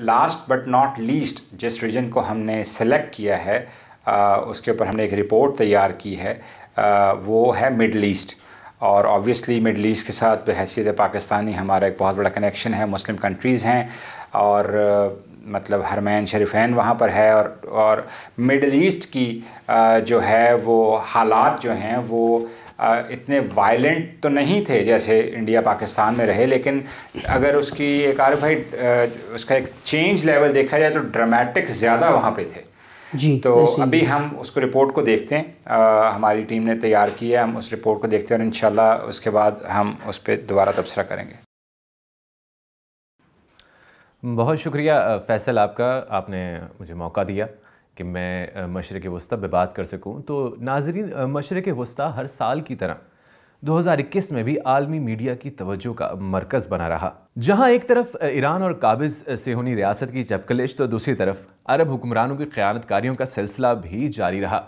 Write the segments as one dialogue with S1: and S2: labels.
S1: Last but not least جس region کو ہم نے سلیکٹ کیا ہے اس کے اوپر ہم نے ایک رپورٹ تیار کی ہے، وہ ہے مڈل ایسٹ، اور آبویسلی مڈل ایسٹ کے ساتھ بحیثیت پاکستانی ہمارا ایک بہت بڑا کنیکشن ہے، مسلم کنٹریز ہیں اور مطلب حرمین شریفین وہاں پر ہے، اور مڈل ایسٹ کی جو ہے وہ حالات جو ہیں وہ اتنے وائلنٹ تو نہیں تھے جیسے انڈیا پاکستان میں رہے، لیکن اگر اس کی ایک عارف بھائی اس کا ایک چینج لیول دیکھا جائے تو ڈرامیٹک زیادہ وہاں پہ تھے
S2: جی.
S1: تو ابھی ہم اس کو رپورٹ کو دیکھتے ہیں، ہماری ٹیم نے تیار کی ہے، ہم اس رپورٹ کو دیکھتے ہیں اور انشاءاللہ اس کے بعد ہم اس پہ دوبارہ تبصرہ کریں گے۔
S3: بہت شکریہ فیصل آپ کا، آپ نے مجھے موقع دیا کہ میں مشرق وسطیٰ پہ بات کر سکوں۔ تو ناظرین، مشرق وسطیٰ ہر سال کی طرح 2021 میں بھی عالمی میڈیا کی توجہ کا مرکز بنا رہا، جہاں ایک طرف ایران اور قابض صہیونی ریاست کی چپکلش تو دوسری طرف عرب حکمرانوں کی خیانت کاریوں کا سلسلہ بھی جاری رہا۔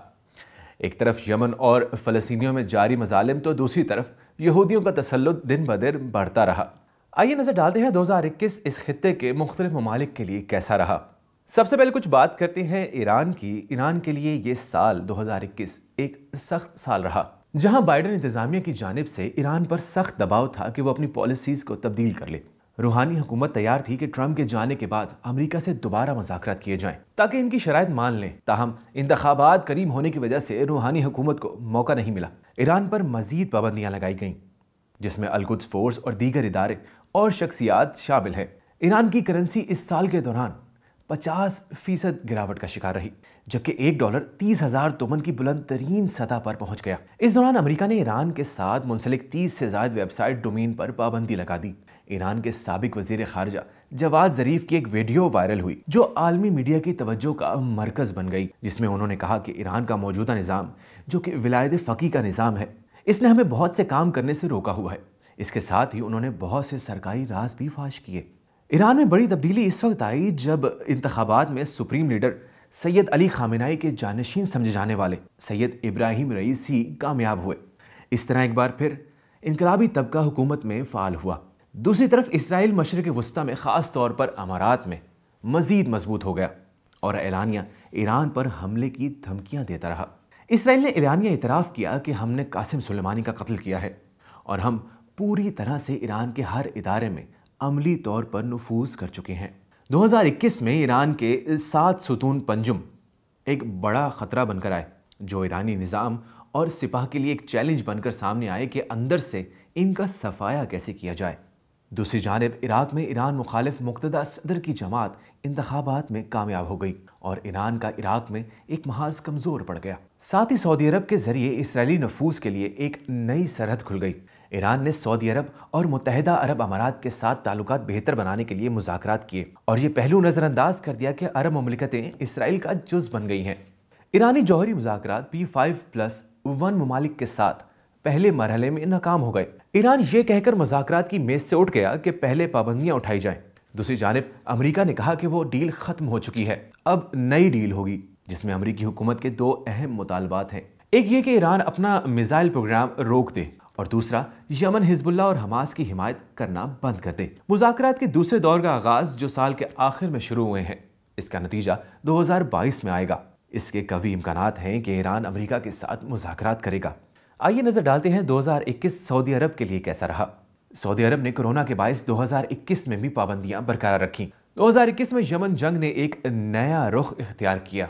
S3: ایک طرف یمن اور فلسطینیوں میں جاری مظالم تو دوسری طرف یہودیوں کا تسلط دن بدن بڑھتا رہا۔ آئیے نظر ڈالتے ہیں 2021 اس خطے کے مختلف ممالک کے لیے کیسا رہا۔ سب سے پہلے کچھ بات کرتے ہیں ایران کی۔ ایران کے لیے یہ سال 2021 ایک سخت سال رہا، جہاں بائیڈن انتظامیہ کی جانب سے ایران پر سخت دباؤ تھا کہ وہ اپنی پالیسیز کو تبدیل کر لے۔ روحانی حکومت تیار تھی کہ ٹرمپ کے جانے کے بعد امریکہ سے دوبارہ مذاکرات کیے جائیں تاکہ ان کی شرائط مان لیں، تاہم انتخابات قریب ہونے کی وجہ سے روحانی حکومت کو موقع نہیں ملا۔ ایران پر مزید پابندیاں لگائی گئیں، جس میں القدس فورس اور دیگر ادارے اور شخصیات شامل ہیں۔ ایران کی کرنسی اس سال کے دوران 50% گراوٹ کا شکار رہی، جبکہ $1 30,000 تومن کی بلند ترین سطح پر پہنچ گیا۔ اس دوران امریکہ نے ایران کے ساتھ منسلک 30 سے زائد ویب سائٹ ڈومین پر پابندی لگا دی۔ ایران کے سابق وزیر خارجہ جواد ظریف کی ایک ویڈیو وائرل ہوئی جو عالمی میڈیا کی توجہ کا مرکز بن گئی، جس میں انہوں نے کہا کہ ایران کا موجودہ نظام، جو کہ ولایت فقیہ کا نظام ہے، اس نے ہمیں بہت سے کام کرنے سے روکا ہوا ہے۔ اس کے ساتھ ہی انہوں نے بہت سے سرکاری راز بھی فاش کیے۔ ایران میں بڑی تبدیلی اس وقت آئی جب انتخابات میں سپریم لیڈر سید علی خامنہئی کے جانشین سمجھے جانے والے سید ابراہیم رئیسی کامیاب ہوئے۔ اس طرح ایک بار پھر انقلابی طبقہ حکومت میں فعال ہوا۔ دوسری طرف اسرائیل مشرق وسطیٰ میں، خاص طور پر امارات میں، مزید مضبوط ہو گیا اور اعلانیہ ایران پر حملے کی دھمکیاں دیتا رہا۔ اسرائیل نے اعلانیہ اعتراف کیا کہ ہم نے قاسم سلیمانی کا قتل کیا ہے اور ہم پوری طرح سے ایران کے ہر ادارے میں عملی طور پر نفوذ کر چکے ہیں۔ 2021 میں ایران کے 7 ستون پنجم ایک بڑا خطرہ بن کر آئے، جو ایرانی نظام اور سپاہ کے لیے ایک چیلنج بن کر سامنے آئے کہ اندر سے ان کا صفایا کیسے کیا جائے۔ دوسری جانب عراق میں ایران مخالف مقتدہ صدر کی جماعت انتخابات میں کامیاب ہو گئی اور ایران کا عراق میں ایک محاذ کمزور پڑ گیا۔ ساتھ ہی سعودی عرب کے ذریعے اسرائیلی نفوذ کے لیے ایک نئی سرحد کھل گئی۔ ایران نے سعودی عرب اور متحدہ عرب امارات کے ساتھ تعلقات بہتر بنانے کے لیے مذاکرات کیے اور یہ پہلو نظر انداز کر دیا کہ عرب مملکتیں اسرائیل کا جز بن گئی ہیں۔ ایرانی جوہری مذاکرات P5+1 ممالک کے ساتھ پہلے مرحلے میں ناکام ہو گئے۔ ایران یہ کہہ کر مذاکرات کی میز سے اٹھ گیا کہ پہلے پابندیاں اٹھائی جائیں۔ دوسری جانب امریکہ نے کہا کہ وہ ڈیل ختم ہو چکی ہے، اب نئی ڈیل ہوگی، جس میں امریکی حکومت کے 2 اہم مطالبات ہیں۔ ایک یہ کہ ایران اپنا میزائل پروگرام روک دے اور دوسرا یمن حزب اللہ اور حماس کی حمایت کرنا بند کر دے۔ مذاکرات کے دوسرے دور کا آغاز جو سال کے آخر میں شروع ہوئے ہیں، اس کا نتیجہ 2022 میں آئے گا۔ اس کے قوی امکانات ہیں کہ ایران امریکہ کے ساتھ مذاکرات کرے گا۔ آئیے نظر ڈالتے ہیں 2021 سعودی عرب کے لیے کیسا رہا۔ سعودی عرب نے کورونا کے باعث 2021 میں بھی پابندیاں برقرار رکھیں۔ 2021 میں یمن جنگ نے ایک نیا رخ اختیار کیا۔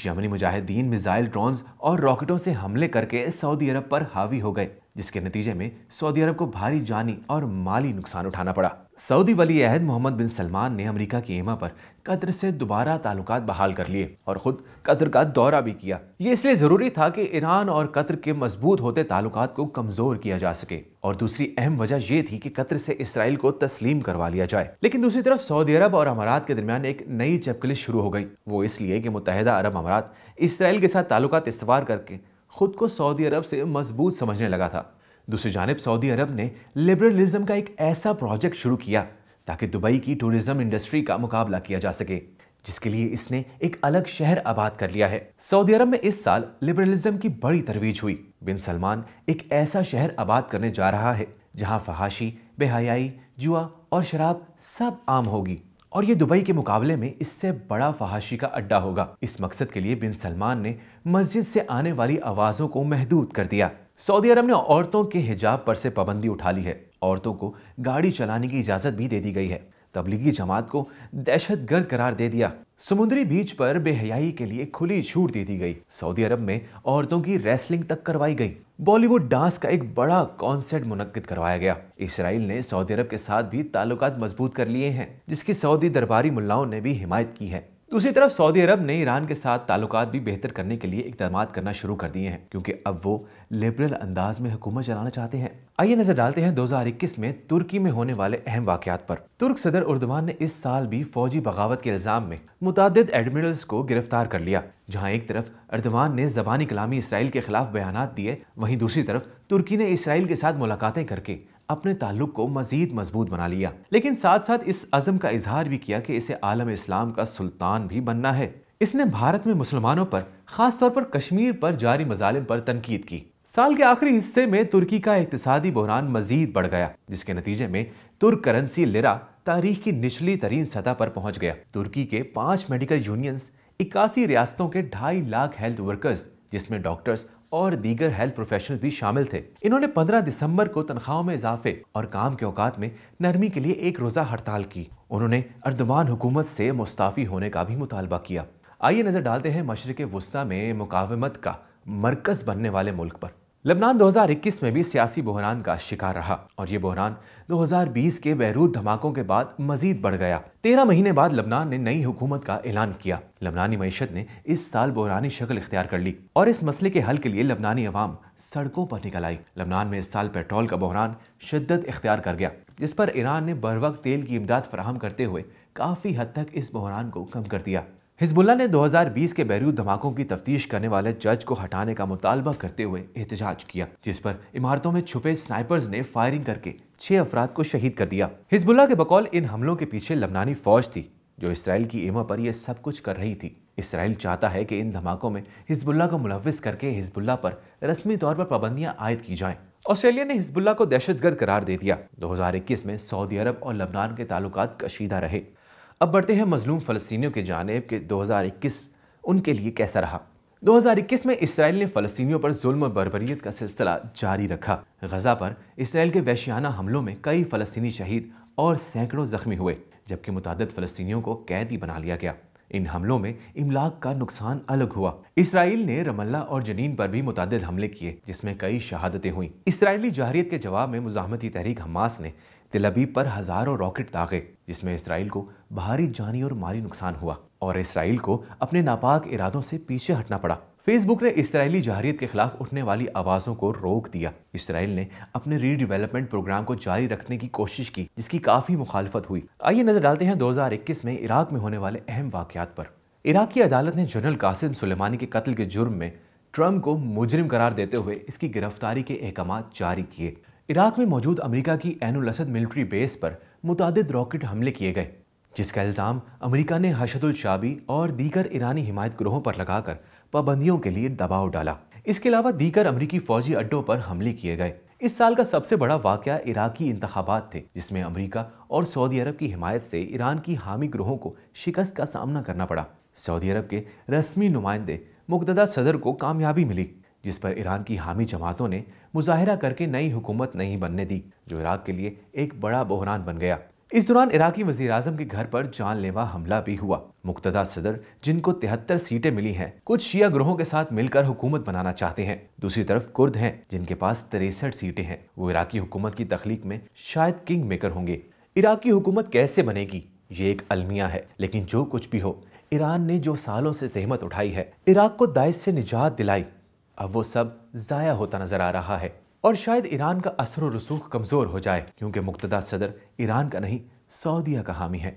S3: یمنی مجاہدین میزائل، ڈرونز اور راکٹوں سے حملے کر کے سعودی عرب پر حاوی ہو گئے، جس کے نتیجے میں سعودی عرب کو بھاری جانی اور مالی نقصان اٹھانا پڑا۔ سعودی ولی عہد محمد بن سلمان نے امریکہ کی ایما پر قطر سے دوبارہ تعلقات بحال کر لیے اور خود قطر کا دورہ بھی کیا۔ یہ اس لیے ضروری تھا کہ ایران اور قطر کے مضبوط ہوتے تعلقات کو کمزور کیا جا سکے، اور دوسری اہم وجہ یہ تھی کہ قطر سے اسرائیل کو تسلیم کروا لیا جائے۔ لیکن دوسری طرف سعودی عرب اور امارات کے درمیان ایک نئی چپکلش شروع ہو گئی، وہ اس لیے کہ متحدہ عرب امارات اسرائیل کے ساتھ تعلقات استوار کر کے خود کو سعودی عرب سے مضبوط سمجھنے لگا تھا۔ دوسری جانب سعودی عرب نے لبرلزم کا ایک ایسا پروجیکٹ شروع کیا تاکہ دبئی کی ٹورزم انڈسٹری کا مقابلہ کیا جا سکے، جس کے لیے اس نے ایک الگ شہر آباد کر لیا ہے۔ سعودی عرب میں اس سال لبرلزم کی بڑی ترویج ہوئی۔ بن سلمان ایک ایسا شہر آباد کرنے جا رہا ہے جہاں فحاشی، بے حیائی، جوا اور شراب سب عام ہوگی، اور یہ دبئی کے مقابلے میں اس سے بڑا فحاشی کا اڈا ہوگا۔ اس مقصد کے لیے بن سلمان نے مسجد سے آنے والی آوازوں کو محدود کر دیا۔ سعودی عرب نے عورتوں کے حجاب پر سے پابندی اٹھا لی ہے، عورتوں کو گاڑی چلانے کی اجازت بھی دے دی گئی ہے، تبلیغی جماعت کو دہشت گرد قرار دے دیا، سمندری بیچ پر بے حیائی کے لیے کھلی چھوٹ دے دی گئی، سعودی عرب میں عورتوں کی ریسلنگ تک کروائی گئی، بالی ووڈ ڈانس کا ایک بڑا کانسرٹ منعقد کروایا گیا۔ اسرائیل نے سعودی عرب کے ساتھ بھی تعلقات مضبوط کر لیے ہیں، جس کی سعودی درباری ملاؤں نے بھی حمایت کی ہے۔ دوسری طرف سعودی عرب نے ایران کے ساتھ تعلقات بھی بہتر کرنے کے لیے اقدامات کرنا شروع کر دیے ہیں، کیونکہ اب وہ لبرل انداز میں حکومت چلانا چاہتے ہیں۔ آئیے نظر ڈالتے ہیں 2021 میں ترکی میں ہونے والے اہم واقعات پر۔ ترک صدر اردوان نے اس سال بھی فوجی بغاوت کے الزام میں متعدد ایڈمرلز کو گرفتار کر لیا۔ جہاں ایک طرف اردوان نے زبانی کلامی اسرائیل کے خلاف بیانات دیے، وہیں دوسری طرف ترکی نے اسرائیل کے ساتھ ملاقاتیں کر کے اپنے تعلق کو مزید مضبوط بنا لیا، لیکن ساتھ ساتھ اس عزم کا اظہار بھی کیا کہ اسے عالم اسلام کا سلطان بھی بننا ہے۔ اس نے بھارت میں مسلمانوں پر، خاص طور پر کشمیر پر جاری مظالم پر تنقید کی۔ سال کے آخری حصے میں ترکی کا اقتصادی بحران مزید بڑھ گیا، جس کے نتیجے میں ترک کرنسی لیرا تاریخ کی نچلی ترین سطح پر پہنچ گیا۔ ترکی کے 5 میڈیکل یونینز، 81 ریاستوں کے 2.5 لاکھ ہیلتھ ورکرز، جس میں ڈاکٹرز اور دیگر ہیلتھ پروفیشنل بھی شامل تھے، انہوں نے 15 دسمبر کو تنخواہوں میں اضافے اور کام کے اوقات میں نرمی کے لیے ایک روزہ ہڑتال کی۔ انہوں نے اردوان حکومت سے مستعفی ہونے کا بھی مطالبہ کیا۔ آئیے نظر ڈالتے ہیں مشرق وسطیٰ میں مقاومت کا مرکز بننے والے ملک پر۔ لبنان 2021 میں بھی سیاسی بحران کا شکار رہا، اور یہ بحران 2020 کے بیروت دھماکوں کے بعد مزید بڑھ گیا۔ 13 مہینے بعد لبنان نے نئی حکومت کا اعلان کیا۔ لبنانی معیشت نے اس سال بحرانی شکل اختیار کر لی، اور اس مسئلے کے حل کے لیے لبنانی عوام سڑکوں پر نکل آئی۔ لبنان میں اس سال پیٹرول کا بحران شدت اختیار کر گیا، جس پر ایران نے بروقت تیل کی امداد فراہم کرتے ہوئے کافی حد تک اس بحران کو کم کر دیا۔ حزب اللہ نے 2020 کے بیروت دھماکوں کی تفتیش کرنے والے جج کو ہٹانے کا مطالبہ کرتے ہوئے احتجاج کیا، جس پر عمارتوں میں چھپے سنائپرز نے فائرنگ کر کے 6 افراد کو شہید کر دیا۔ حزب اللہ کے بقول ان حملوں کے پیچھے لبنانی فوج تھی، جو اسرائیل کی ایما پر یہ سب کچھ کر رہی تھی۔ اسرائیل چاہتا ہے کہ ان دھماکوں میں حزب اللہ کو ملوث کر کے حزب اللہ پر رسمی طور پر پابندیاں عائد کی جائیں۔ آسٹریلیا نے حزب اللہ کو دہشت گرد قرار دے دیا۔ 2021 میں سعودی عرب اور لبنان کے تعلقات کشیدہ رہے۔ اب بڑھتے ہیں مظلوم فلسطینیوں کی جانب کہ 2021 ان کے لیے کیسا رہا۔ 2021 میں اسرائیل نے فلسطینیوں پر ظلم و بربریت کا سلسلہ جاری رکھا۔ غزہ پر اسرائیل کے وحشیانہ حملوں میں کئی فلسطینی شہید اور سینکڑوں زخمی ہوئے، جبکہ متعدد فلسطینیوں کو قیدی بنا لیا گیا۔ ان حملوں میں املاک کا نقصان الگ ہوا۔ اسرائیل نے رام اللہ اور جنین پر بھی متعدد حملے کیے، جس میں کئی شہادتیں ہوئیں۔ اسرائیلی جارحیت کے جواب میں مزاحمتی تحریک حماس نے تل ابیب پر ہزاروں راکٹ داغے، جس میں اسرائیل کو بھاری جانی اور مالی نقصان ہوا، اور اسرائیل کو اپنے ناپاک ارادوں سے پیچھے ہٹنا پڑا۔ فیس بک نے اسرائیلی جارحیت کے خلاف اٹھنے والی آوازوں کو روک دیا۔ اسرائیل نے اپنے ری ڈیولپمنٹ پروگرام کو جاری رکھنے کی کوشش کی، جس کی کافی مخالفت ہوئی۔ آئیے نظر ڈالتے ہیں 2021 میں عراق میں ہونے والے اہم واقعات پر۔ عراق کی عدالت نے جنرل قاسم سلیمانی کے قتل کے جرم میں ٹرمپ کو مجرم قرار دیتے ہوئے اس کی گرفتاری کے احکامات جاری کیے۔ عراق میں موجود امریکہ کی عین الاسد ملٹری بیس پر متعدد راکٹ حملے کیے گئے، جس کا الزام امریکہ نے حشد الشعبی اور دیگر ایرانی حمایت گروہوں پر لگا کر پابندیوں کے لیے دباؤ ڈالا۔ اس کے علاوہ دیگر امریکی فوجی اڈوں پر حملے کیے گئے۔ اس سال کا سب سے بڑا واقعہ عراقی انتخابات تھے، جس میں امریکہ اور سعودی عرب کی حمایت سے ایران کی حامی گروہوں کو شکست کا سامنا کرنا پڑا۔ سعودی عرب کے رسمی نمائندے مقتدیٰ صدر کو کامیابی ملی، جس پر ایران کی حامی جماعتوں نے مظاہرہ کر کے نئی حکومت نہیں بننے دی، جو عراق کے لیے ایک بڑا بحران بن گیا۔ اس دوران عراقی وزیر اعظم کے گھر پر جان لیوا حملہ بھی ہوا۔ مقتدیٰ صدر، جن کو 73 سیٹیں ملی ہیں، کچھ شیعہ گروہوں کے ساتھ مل کر حکومت بنانا چاہتے ہیں۔ دوسری طرف کرد ہیں، جن کے پاس 63 سیٹیں ہیں۔ وہ عراقی حکومت کی تخلیق میں شاید کنگ میکر ہوں گے۔ عراقی حکومت کیسے بنے گی، یہ ایک المیہ ہے، لیکن جو کچھ بھی ہو، ایران نے جو سالوں سے زحمت اٹھائی ہے، عراق کو داعش سے نجات دلائی، اب وہ سب ضائع ہوتا نظر آ رہا ہے، اور شاید ایران کا اثر و رسوخ کمزور ہو جائے، کیونکہ مقتدیٰ صدر ایران کا نہیں، سعودیہ کا حامی ہے۔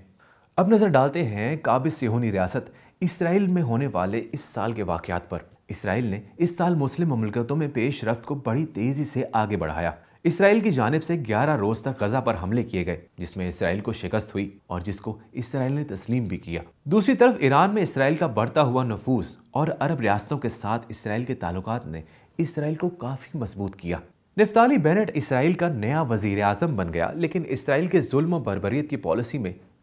S3: اب نظر ڈالتے ہیں قابض صہیونی ریاست اسرائیل میں ہونے والے اس سال کے واقعات پر۔ اسرائیل نے اس سال مسلم مملکتوں میں پیش رفت کو بڑی تیزی سے آگے بڑھایا۔ اسرائیل کی جانب سے 11 روز تک غزہ پر حملے کیے گئے، جس میں اسرائیل کو شکست ہوئی اور جس کو اسرائیل نے تسلیم بھی کیا۔ دوسری طرف ایران میں اسرائیل کا بڑھتا ہوا نفوذ اور عرب ریاستوں کے ساتھ اسرائیل کے تعلقات نے اسرائیل کو کافی مضبوط کیا۔ نفتالی بینٹ اسرائیل کا نیا وزیر اعظم بن گیا، لیکن اسرائیل کے ظلم و بربریت کی پالیسی میں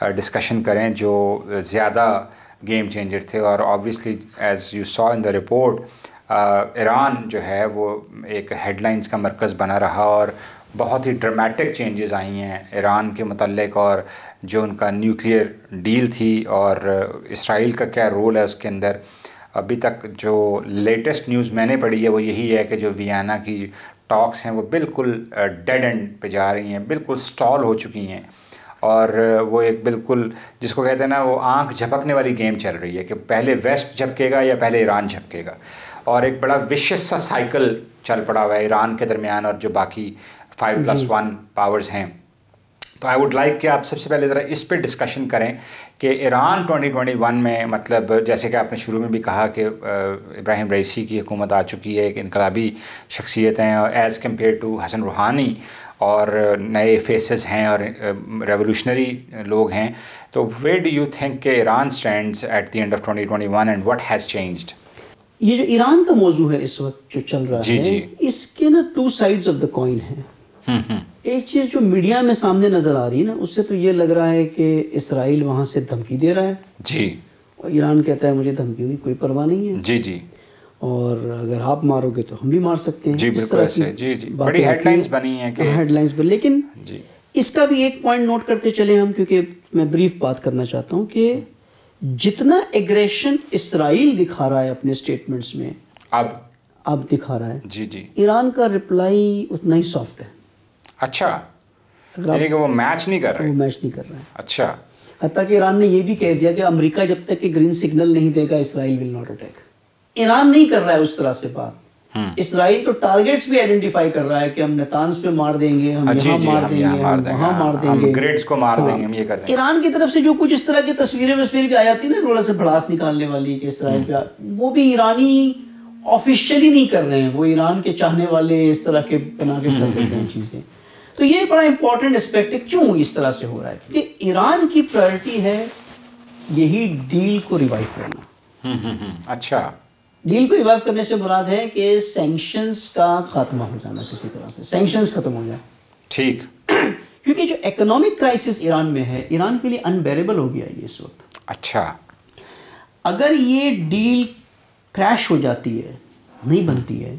S1: ڈسکشن کریں جو زیادہ گیم چینجر تھے. اور obviously as you so in the report Iran جو ہے وہ ایک ہیڈ لائنز کا مرکز بنا رہا اور بہت ہی ڈرامیٹک چینجز آئی ہیں ایران کے متعلق, اور جو ان کا نیوکلیئر ڈیل تھی اور اسرائیل کا کیا رول ہے اس کے اندر. ابھی تک جو لیٹسٹ نیوز میں نے پڑھی ہے وہ یہی ہے کہ جو ویانا کی ٹاکس ہیں وہ بالکل ڈیڈ اینڈ پہ جا رہی ہیں, بالکل سٹال ہو چکی ہیں, اور وہ ایک بالکل جس کو کہتے ہیں نا وہ آنکھ جھپکنے والی گیم چل رہی ہے کہ پہلے ویسٹ جھپکے گا یا پہلے ایران جھپکے گا, اور ایک بڑا وشیس سا سائیکل چل پڑا ہوا ہے ایران کے درمیان اور جو باقی 5+1 پاورز ہیں. تو آئی ووڈ لائک کہ آپ سب سے پہلے ذرا اس پہ ڈسکشن کریں کہ ایران 2021 میں مطلب جیسے کہ آپ نے شروع میں بھی کہا کہ ابراہیم رئیسی کی حکومت آ چکی ہے, ایک انقلابی شخصیت ہیں ایز کمپیئر ٹو حسن روحانی, اور نئے فیسز ہیں اور ریولوشنری لوگ ہیں. تو ویئر ڈو یو تھنک کہ Iran stands at the end of 2021 and what has changed?
S2: یہ جو ایران کا موضوع ہے اس وقت جو چل رہا ہے اس کے نا 2 sides آف دا کوائن ہیں. ایک چیز جو میڈیا میں سامنے نظر آ رہی ہے نا اس سے تو یہ لگ رہا ہے کہ اسرائیل وہاں سے دھمکی دے رہا ہے
S1: جی,
S2: اور ایران کہتا ہے مجھے دھمکیوں کی کوئی پرواہ نہیں ہے
S1: جی جی,
S2: اور اگر آپ مارو گے تو ہم بھی مار سکتے ہیں.
S1: جی بالکل ایسے, جی جی بڑی ہیڈ لائنز بنی ہیں کہ
S2: ہیڈ لائنز پر. لیکن
S1: جی
S2: اس کا بھی ایک پوائنٹ نوٹ کرتے چلیں ہم, کیونکہ میں بریف بات کرنا چاہتا ہوں کہ جتنا ایگریشن اسرائیل دکھا رہا ہے اپنے اسٹیٹمنٹس میں اب دکھا رہا ہے,
S1: جی جی,
S2: ایران کا رپلائی اتنا ہی سافٹ ہے.
S1: اچھا, یعنی کہ وہ میچ نہیں کر رہے,
S2: وہ میچ نہیں کر رہا ہے.
S1: اچھا,
S2: حتیٰ کہ ایران نے یہ بھی کہہ دیا کہ امریکہ جب تک کہ گرین سگنل نہیں دے گا اسرائیل ول ناٹ اٹیک. ایران نہیں کر رہا ہے اس طرح سے بات. اسرائیل تو ٹارگیٹس بھی آئیڈینٹیفائی کر رہا ہے کہ ہم نتانز پہ مار دیں گے, ہم یہاں مار دیں گے, ہم وہاں مار دیں گے,
S1: گریڈز کو مار دیں گے, ہم یہ کر دیں گے.
S2: ایران کی طرف سے جو کچھ اس طرح کی تصویریں بھی آ جاتی نا تھوڑا سا بھڑاس نکالنے والی کہ اسرائیل پہ, وہ بھی ایرانی آفیشیلی نہیں کر رہے ہیں, وہ ایران کے چاہنے والے اس طرح کے بنا کے کر دیتے ہیں چیزیں. تو یہ بڑا امپورٹنٹ اسپیکٹ ہے. کیوں اس طرح سے ہو رہا ہے؟ کیونکہ ایران کی پرائرٹی ہے یہی ڈیل کو ریوائیو کرنا.
S1: اچھا,
S2: ڈیل کو ریوائیو کرنے سے مراد ہے کہ سینکشنز کا خاتمہ ہو جانا, کسی طرح سے سینکشنز ختم ہو جائے.
S1: ٹھیک,
S2: کیونکہ جو اکنامک کرائسس ایران میں ہے, ایران کے لیے انبیریبل ہو گیا یہ اس وقت.
S1: اچھا,
S2: اگر یہ ڈیل کریش ہو جاتی ہے, نہیں بنتی ہے,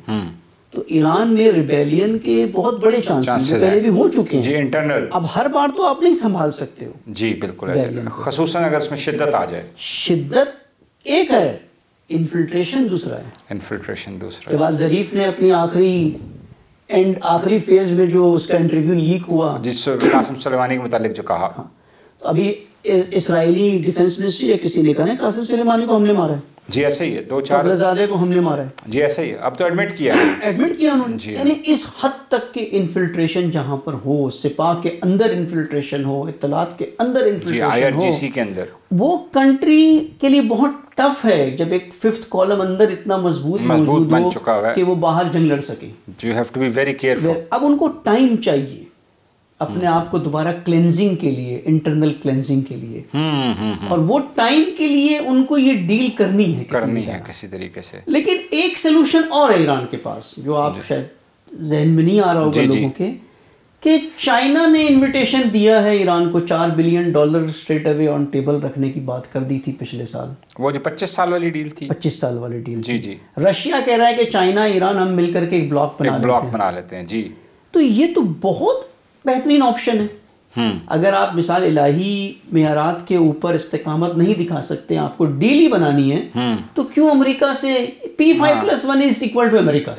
S2: تو ایران میں ریبیلین کے بہت بڑے چانسز پہلے بھی ہو چکے ہیں.
S1: جی, انٹرنل.
S2: اب ہر بار تو آپ نہیں سنبھال سکتے ہو.
S1: جی بالکل ایسے, خصوصاً اگر اس میں شدت آ جائے.
S2: شدت ایک ہے, انفلٹریشن دوسرا ہے.
S1: انفلٹریشن دوسرا.
S2: نواز ظریف نے اپنی آخری فیز میں جو اس کا انٹرویو لیک ہوا,
S1: جس قاسم سلیمانی کے متعلق جو کہا,
S2: تو ابھی اسرائیلی ڈیفنس منسٹری یا کسی نے کہا ہے قاسم سلیمانی کو ہم نے مارا ہے.
S1: جی ایسے ہی ہے, 2-4
S2: قبرزادے کو ہم نے مارا ہے.
S1: جی ایسے ہی, اب تو ایڈمٹ کیا
S2: انہوں نے. یعنی اس حد تک کہ انفلٹریشن جہاں پر ہو, سپاہ کے اندر انفلٹریشن ہو, اطلاعات کے اندر انفلٹریشن ہو,
S1: IRGC کے اندر, وہ
S2: کنٹری کے لیے بہت ٹف ہے جب ایک 5th کالم اندر اتنا مضبوط
S1: بن چکا ہے
S2: کہ وہ باہر جنگ لڑ سکے.
S1: You have to be very careful.
S2: اب ان کو ٹائم چاہیے اپنے آپ کو دوبارہ کلینزنگ کے لیے, انٹرنل کلینزنگ کے لیے, اور وہ ٹائم کے لیے ان کو یہ ڈیل کرنی ہے
S1: کسی طریقے سے.
S2: لیکن ایک سلوشن اور ہے ایران کے پاس جو آپ شاید ذہن میں نہیں آ رہا ہوگا لوگوں کے, کہ چائنا نے انویٹیشن دیا ہے ایران کو $4 بلین اسٹریٹ اوے آن ٹیبل رکھنے کی بات کر دی تھی پچھلے سال.
S1: وہ جو 25 سال والی ڈیل تھی,
S2: 25 سال والی ڈیل.
S1: جی جی.
S2: رشیا کہہ رہا ہے کہ چائنا ایران ہم مل کر کے ایک بلاک
S1: بنا لیتے ہیں. جی,
S2: تو یہ تو بہت بہترین آپشن ہے. اگر آپ مثال الہی معیارات کے اوپر استقامت نہیں دکھا سکتے, آپ کو ڈیل ہی بنانی ہے, تو کیوں امریکہ سے P5+1 is equal to امریکہ.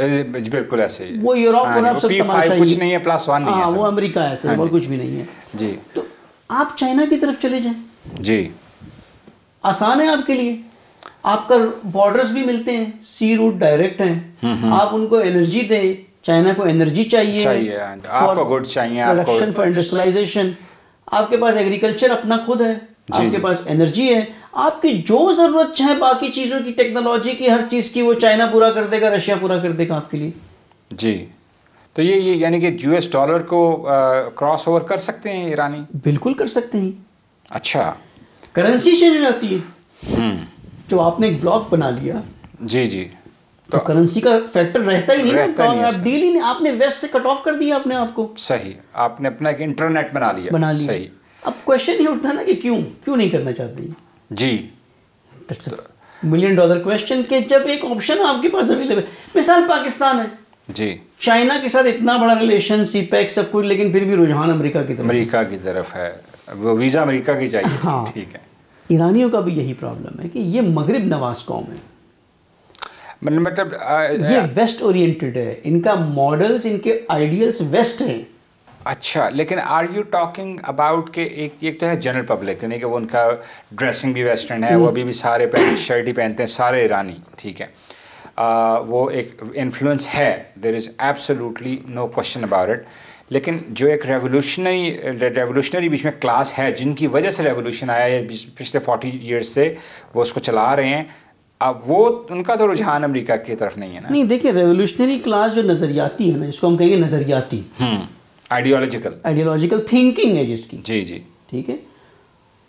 S1: بالکل ایسے ہی.
S2: وہ یورپ
S1: P5 کچھ نہیں ہے, +1 نہیں ہے,
S2: وہ امریکہ ایسے اور کچھ بھی نہیں ہے.
S1: جی,
S2: تو آپ چائنا کی طرف چلے جائیں.
S1: جی,
S2: آسان ہے آپ کے لیے, آپ کا بارڈرز بھی ملتے ہیں, سی روٹ ڈائریکٹ ہیں, آپ ان کو انرجی دیں. چائنا کو انرجی چاہیے,
S1: آپ کو گڈ چاہیے,
S2: پروڈکشن فار انڈسٹریلائزیشن. آپ کے پاس ایگریکلچر اپنا خود ہے, آپ کے پاس انرجی ہے, آپ کی جو ضرورت ہے باقی چیزوں کی, ٹیکنالوجی کی, ہر چیز کی, وہ چائنا پورا کر دے گا, رشیا پورا کر دے گا آپ کے لیے.
S1: جی, تو یہ یعنی کہ $US کو کراس اوور کر سکتے ہیں ایرانی؟
S2: بالکل کر سکتے ہیں.
S1: اچھا,
S2: کرنسی چینج ہو جاتی ہے. جو آپ نے ایک بلاک بنا لیا,
S1: جی جی,
S2: تو کرنسی کا فیکٹر رہتا ہی نہیں, آپ ڈیل ہی نہیں, آپ نے ویسٹ سے کٹ آف کر دیا اپنے آپ کو.
S1: صحیح, آپ نے اپنا ایک انٹرنیٹ بنا لیا.
S2: صحیح. اب کویشچن یہ اٹھتا ہے نا کہ کیوں نہیں کرنا چاہتے
S1: جی،
S2: $1 ملین کویشچن کہ جب ایک آپشن آپ کے پاس اویلیبل. مثال پاکستان ہے
S1: جی،
S2: چائنا کے ساتھ اتنا بڑا ریلیشن، سی پیک سب کچھ، لیکن پھر بھی رجحان امریکہ کی طرف
S1: ہے، وہ ویزا امریکہ کی چاہیے.
S2: ہاں
S1: ٹھیک ہے.
S2: ایرانیوں کا بھی یہی پرابلم ہے کہ یہ مغرب نواز قوم ہے،
S1: مطلب
S2: یہ ویسٹ اورینٹڈ ہے، ان کا ماڈلز، ان کے آئیڈیلز ویسٹ ہیں.
S1: اچھا، لیکن آر یو ٹاکنگ اباؤٹ کہ ایک تو ہے جنرل پبلک، یعنی کہ وہ ان کا ڈریسنگ بھی ویسٹرن ہے، وہ ابھی بھی سارے پینٹ شرٹ ہی پہنتے ہیں، سارے ایرانی. ٹھیک ہے، وہ ایک انفلوئنس ہے، there is absolutely no question about it. لیکن جو ایک ریولیوشنری بیچ میں کلاس ہے، جن کی وجہ سے ریولیوشن آیا ہے پچھلے 40 ایئرس سے وہ اس کو چلا رہے ہیں، اب وہ ان کا تو رجحان امریکہ کی طرف نہیں ہے نا.
S2: نہیں دیکھیں، ریولیوشنری کلاس جو نظریاتی ہے نا، جس کو ہم کہیں گے نظریاتی، آئیڈیالوجیکل تھنکنگ ہے جس کی،
S1: جی جی،
S2: ٹھیک ہے،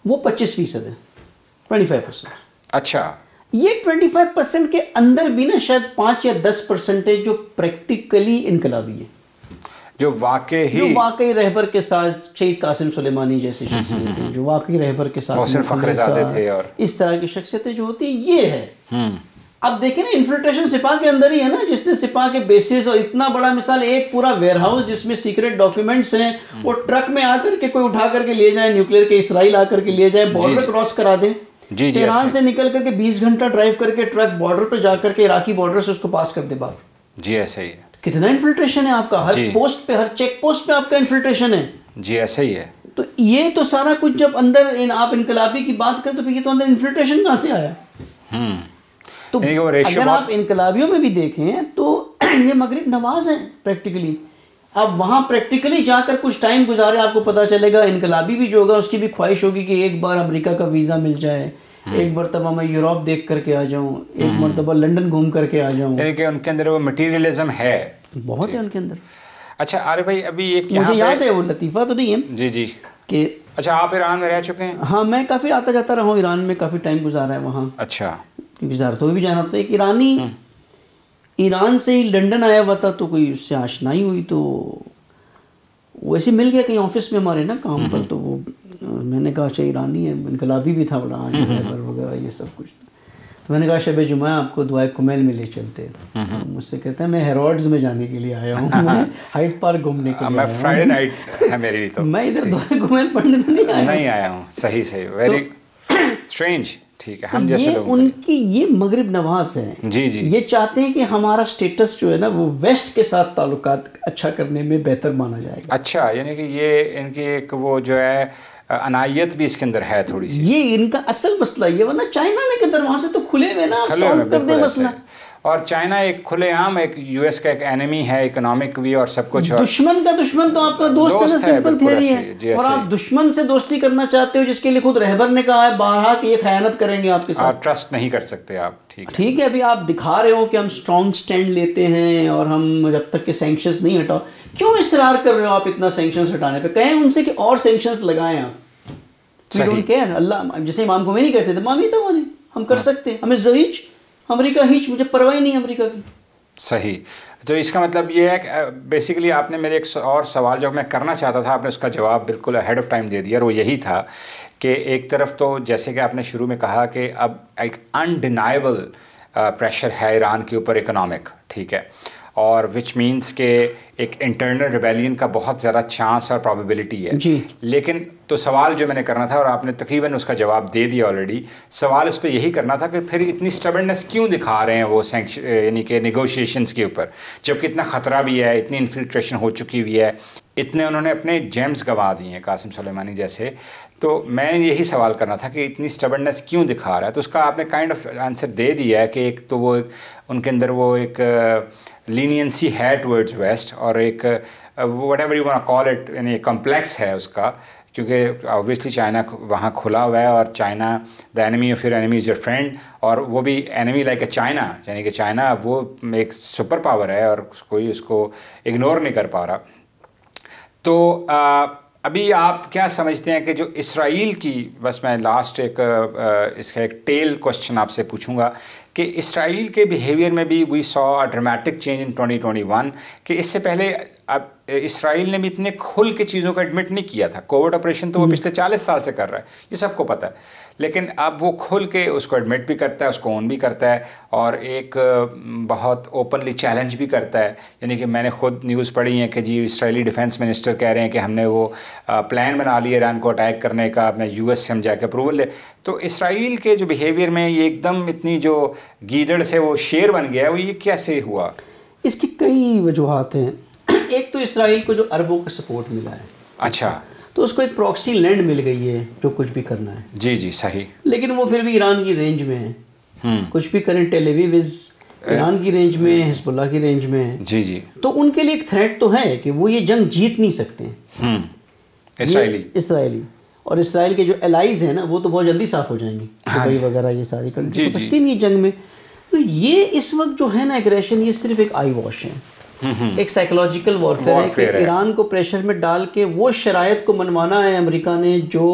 S2: وہ 25% ہے، 25%.
S1: اچھا،
S2: یہ 25% کے اندر بھی نا شاید 5 یا 10% جو پریکٹیکلی انقلابی ہے، جو واقعی رہبر کے ساتھ شہید قاسم سلیمانی جیسے شخصیتیں، جو واقعی رہبر کے ساتھ
S1: محسن فخرزادہ تھے، اور
S2: اس طرح کی شخصیتیں جو ہوتی ہیں، یہ ہے. اب دیکھیں نا، انفلٹریشن سپاہ کے اندر ہی ہے نا، جس نے سپاہ کے بیسز اور اتنا بڑا، مثال ایک پورا ویئر ہاؤس جس میں سیکرٹ ڈاکیومنٹس ہیں، وہ ٹرک میں آ کر کے کوئی اٹھا کر کے لے جائیں، نیوکلیئر کے اسرائیل آ کر کے لے جائیں، بارڈر کراس کرا دیں، ایران سے نکل کر کے 20 گھنٹہ ڈرائیو کر کے ٹرک بارڈر پہ جا کر کے عراقی بارڈر سے اس کو پاس کر دے باہر.
S1: جی ایسا ہی ہے.
S2: کتنا انفلٹریشن ہے آپ کا، ہر پوسٹ پہ، ہر چیک پوسٹ پہ آپ کا انفلٹریشن ہے.
S1: جی ایسا ہی ہے.
S2: تو یہ تو سارا کچھ جب اندر آپ انقلابی کی بات کریں تو پھر یہ تو اندر انفلٹریشن کہاں سے آیا؟ تو اگر آپ انقلابیوں میں بھی دیکھیں تو یہ مغرب نواز ہیں پریکٹیکلی. اب وہاں پریکٹیکلی جا کر کچھ ٹائم گزارے، آپ کو پتہ چلے گا انقلابی بھی جو ہوگا اس کی بھی خواہش ہوگی کہ ایک بار امریکہ کا ویزا مل جائے، ایک مرتبہ میں یوروپ دیکھ کر کے آ جاؤں، ایک مرتبہ لنڈن گھوم کر کے آ جاؤں.
S1: یعنی کہ ان کے اندر وہ مٹیریلزم ہے،
S2: بہت ہے ان کے اندر.
S1: اچھا عارف بھائی، ابھی ایک
S2: مجھے یاد ہے، وہ لطیفہ تو نہیں ہے
S1: جی جی،
S2: کہ
S1: اچھا آپ ایران میں رہ چکے ہیں؟
S2: ہاں، میں کافی آتا جاتا رہا ہوں ایران میں، کافی ٹائم گزارا ہے وہاں.
S1: اچھا،
S2: گزارا تو بھی جانا. تو ایک ایرانی ایران سے ہی لنڈن آیا ہوا تھا، تو کوئی اس سے آشنائی ہوئی، تو ویسے مل گیا کہیں آفس میں ہمارے نا کام پر. تو وہ میں نے کہا اچھا ایرانی ہے، انقلابی بھی تھا بڑا، وغیرہ یہ سب کچھ. تو میں نے کہا شب جمعہ آپ کو دعائے کمیل میں لے چلتے. مجھ سے کہتا ہے میں ہیروڈز میں جانے کے لیے آیا ہوں، میں ہائیڈ پارک گھومنے کے لیے آیا ہوں.
S1: فرائیڈے نائٹ ہے میری، تو میں
S2: ادھر دعائے کمیل پڑھنے تو نہیں
S1: آیا ہوں. صحیح صحیح، ویری اسٹرینج. ٹھیک ہے، ہم جیسے لوگ،
S2: ان کی یہ مغرب نواز ہیں.
S1: جی جی،
S2: یہ چاہتے ہیں کہ ہمارا سٹیٹس جو ہے نا وہ ویسٹ کے ساتھ تعلقات اچھا کرنے میں بہتر مانا جائے گا.
S1: اچھا، یعنی کہ یہ ان کی ایک وہ جو ہے عنایت بھی اس کے اندر ہے تھوڑی سی.
S2: یہ ان کا اصل مسئلہ یہ، ورنہ چائنا نے کے دروازے تو کھلے ہوئے نا، سالو کر دیں مسئلہ.
S1: اور چائنا ایک کھلے عام ایک یو ایس کا ایک اینیمی ہے، اکنامک بھی اور سب کچھ.
S2: دشمن کا دشمن تو آپ کا دوست ہے، سمپل تھیوری ہے. اور آپ دشمن سے دوستی کرنا چاہتے ہو جس کے لیے خود رہبر نے کہا ہے بارہا کہ یہ خیانت کریں گے آپ کے ساتھ،
S1: ٹرسٹ نہیں کر سکتے آپ.
S2: ٹھیک ہے، ابھی آپ دکھا رہے ہو کہ ہم اسٹرانگ سٹینڈ لیتے ہیں اور ہم جب تک کہ سینکشنز نہیں ہٹاؤ. کیوں اصرار کر رہے ہو آپ اتنا سینکشنز ہٹانے پہ؟ کہیں ان سے کہ اور سینکشنز لگائیں آپ. اللہ جیسے امام خمینی کہتے تھے، مامی تو ہم کر سکتے ہیں، ہمیں زہیچ امریکہ ہیچ، مجھے پرواہ نہیں امریکہ کی.
S1: صحیح. تو اس کا مطلب یہ ہے کہ بیسیکلی آپ نے میرے ایک اور سوال جو میں کرنا چاہتا تھا، آپ نے اس کا جواب بالکل ہیڈ آف ٹائم دے دیا، اور وہ یہی تھا کہ ایک طرف تو جیسے کہ آپ نے شروع میں کہا کہ اب ایک انڈینائبل پریشر ہے ایران کے اوپر اکنامک، ٹھیک ہے، اور وچ مینس کہ ایک انٹرنل ریبیلین کا بہت زیادہ چانس اور پرابیبلٹی ہے.
S2: جی.
S1: لیکن تو سوال جو میں نے کرنا تھا، اور آپ نے تقریباً اس کا جواب دے دیا آلریڈی، سوال اس پہ یہی کرنا تھا کہ پھر اتنی اسٹبرنس کیوں دکھا رہے ہیں وہ یعنی کہ نیگوشیشنز کے اوپر، جبکہ اتنا خطرہ بھی ہے، اتنی انفلٹریشن ہو چکی ہوئی ہے، اتنے انہوں نے اپنے جیمز گنوا دیے ہیں قاسم سلیمانی جیسے. تو میں یہی سوال کرنا تھا کہ اتنی اسٹبرنس کیوں دکھا رہا ہے. تو اس کا آپ نے کائنڈ آف آنسر دے دیا ہے کہ ایک تو وہ ان کے اندر وہ ایک لینینسی ہے ٹورڈز ویسٹ، اور ایک what ever you want call it, یعنی کمپلیکس ہے اس کا، کیونکہ آبویسلی چائنا وہاں کھلا ہوا ہے، اور China the enemy of your enemy is your friend, اور وہ بھی اینیمی لائک اے چائنا، یعنی کہ چائنا وہ ایک سپر پاور ہے اور کوئی اس کو اگنور نہیں کر پا رہا. تو ابھی آپ کیا سمجھتے ہیں کہ جو اسرائیل کی، بس میں لاسٹ ایک اس کا ایک ٹیل کوشچن آپ سے پوچھوں گا کہ اسرائیل کے بیہیویئر میں بھی وی سو ڈرامیٹک چینج ان 2021، کہ اس سے پہلے اب اسرائیل نے بھی اتنے کھل کے چیزوں کو ایڈمٹ نہیں کیا تھا. کووڈ آپریشن تو وہ پچھلے 40 سال سے کر رہا ہے, یہ سب کو پتہ ہے, لیکن اب وہ کھل کے اس کو ایڈمٹ بھی کرتا ہے, اس کو اون بھی کرتا ہے, اور ایک بہت اوپنلی چیلنج بھی کرتا ہے. یعنی کہ میں نے خود نیوز پڑھی ہے کہ جی اسرائیلی ڈیفینس منسٹر کہہ رہے ہیں کہ ہم نے وہ پلان بنا لیا ایران کو اٹیک کرنے کا, اپنے یو ایس سے ہم جا کے اپروول لے. تو اسرائیل کے جو بیہیویئر میں یہ ایک دم اتنی جو گیدڑ سے وہ شیر بن گیا ہے, وہ یہ کیسے ہوا؟
S2: اس کی کئی وجوہات ہیں. ایک تو اسرائیل کو جو عربوں کا سپورٹ ملا ہے,
S1: اچھا,
S2: تو اس کو ایک پراکسی لینڈ مل گئی ہے جو کچھ بھی کرنا ہے.
S1: جی جی صحیح.
S2: لیکن وہ پھر بھی ایران کی رینج میں ہے. کچھ بھی کریں, ٹیل ایویو ایران کی رینج میں, حزب اللہ کی رینج میں ہے.
S1: جی جی.
S2: تو ان کے لیے ایک تھریٹ تو ہے کہ وہ یہ جنگ جیت نہیں سکتے اسرائیلی. اور اسرائیل کے جو الائز ہیں نا, وہ تو بہت جلدی صاف ہو جائیں گے, دبئی وغیرہ یہ ساری کنٹری تو بچتی نہیں جنگ میں. تو یہ اس وقت جو ہے نا ایگریشن, یہ صرف ایک آئی واش ہے, ایک سائیکولوجیکل وارفیئر ہے کہ ایران کو پریشر میں ڈال کے وہ شرائط کو منوانا ہے امریکہ نے جو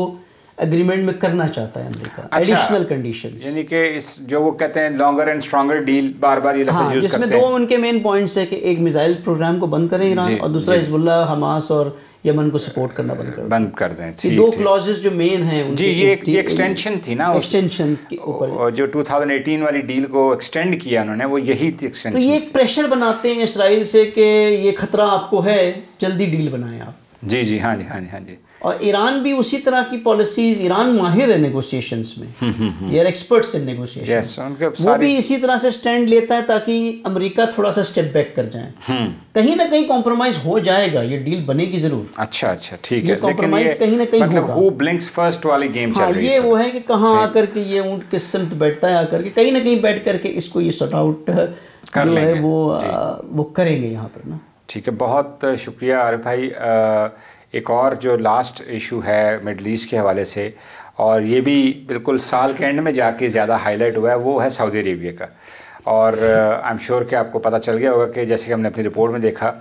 S2: اگریمنٹ میں کرنا چاہتا ہے امریکا, ایڈیشنل کنڈیشنز.
S1: یعنی کہ اس جو وہ کہتے ہیں لانگر اینڈ اسٹرانگر ڈیل, بار بار یہ لفظ یوز کرتے ہیں,
S2: جس میں دو ان کے مین پوائنٹس ہے کہ ایک میزائل پروگرام کو بند کریں ایران, اور دوسرا حزب اللہ, حماس اور یمن کو سپورٹ کرنا بند کر دیں. یہ دو کلازز جو مین ہیں.
S1: جی یہ ایکسٹینشن تھی نا,
S2: ایکسٹینشن کے اوپر
S1: جو 2018 والی ڈیل کو ایکسٹینڈ کیا انہوں نے, وہ یہی تھی ایکسٹینشن.
S2: تو یہ ایک پریشر بناتے ہیں اسرائیل سے کہ یہ خطرہ آپ کو ہے, جلدی ڈیل بنائیں آپ.
S1: جی جی ہاں جی ہاں جی ہاں جی.
S2: اور ایران بھی اسی طرح کی پالیسیز, ایران ماہر ہے نیگوسیشنز میں, they are experts in negotiation. وہ بھی اسی طرح سے سٹینڈ لیتا ہے تاکہ امریکہ تھوڑا سا اسٹیپ بیک کر جائیں. کہیں نہ کہیں کمپرومائز ہو جائے گا, یہ ڈیل بنے گی ضرور.
S1: اچھا اچھا ٹھیک ہے,
S2: کمپرومائز کہیں نہ کہیں
S1: مطلب ہو بلنکس فرسٹ والی گیم چل رہی ہے.
S2: یہ وہ ہے کہ کہاں آ کر کے یہ اونٹ کس سمت بیٹھتا ہے, آ کر کے کہیں نہ کہیں بیٹھ کر کے اس کو یہ سارٹ آؤٹ جو ہے وہ کریں گے یہاں پر نا.
S1: ٹھیک ہے, بہت شکریہ عارف بھائی. ایک اور جو لاسٹ ایشو ہے مڈل ایسٹ کے حوالے سے, اور یہ بھی بالکل سال کے اینڈ میں جا کے زیادہ ہائی لائٹ ہوا ہے, وہ ہے سعودی عربیہ کا. اور آئی ایم شیور کہ آپ کو پتہ چل گیا ہوگا کہ جیسے کہ ہم نے اپنی رپورٹ میں دیکھا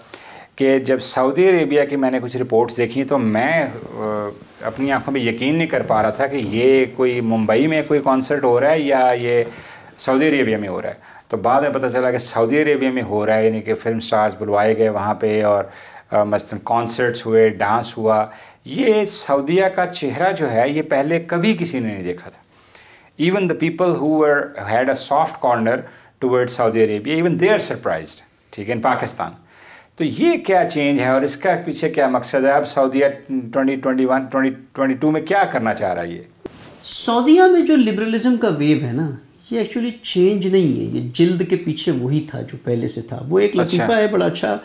S1: کہ جب سعودی عربیہ کی میں نے کچھ رپورٹس دیکھی تو میں اپنی آنکھوں میں یقین نہیں کر پا رہا تھا کہ یہ کوئی ممبئی میں کوئی کانسرٹ ہو رہا ہے یا یہ سعودی عربیہ میں ہو رہا ہے. تو بعد میں پتہ چلا کہ سعودی عربیہ میں ہو رہا ہے, یعنی کہ فلم سٹارز بلوائے گئے وہاں پہ, اور مثلاً کانسرٹس ہوئے, ڈانس ہوا. یہ سعودیہ کا چہرہ جو ہے یہ پہلے کبھی کسی نے نہیں دیکھا تھا. Even the people who had a soft corner toward Saudi Arabia, even they are surprised, ٹھیک ہے, ان پاکستان. تو یہ کیا چینج ہے اور اس کا پیچھے کیا مقصد ہے؟ اب سعودیہ 2022 میں کیا کرنا چاہ رہا ہے؟ یہ
S2: سعودیہ میں جو لبرلزم کا ویو ہے نا, یہ ایکچولی چینج نہیں ہے, یہ جلد کے پیچھے وہی تھا جو پہلے سے تھا. وہ ایک لطیفہ ہے بڑا اچھا,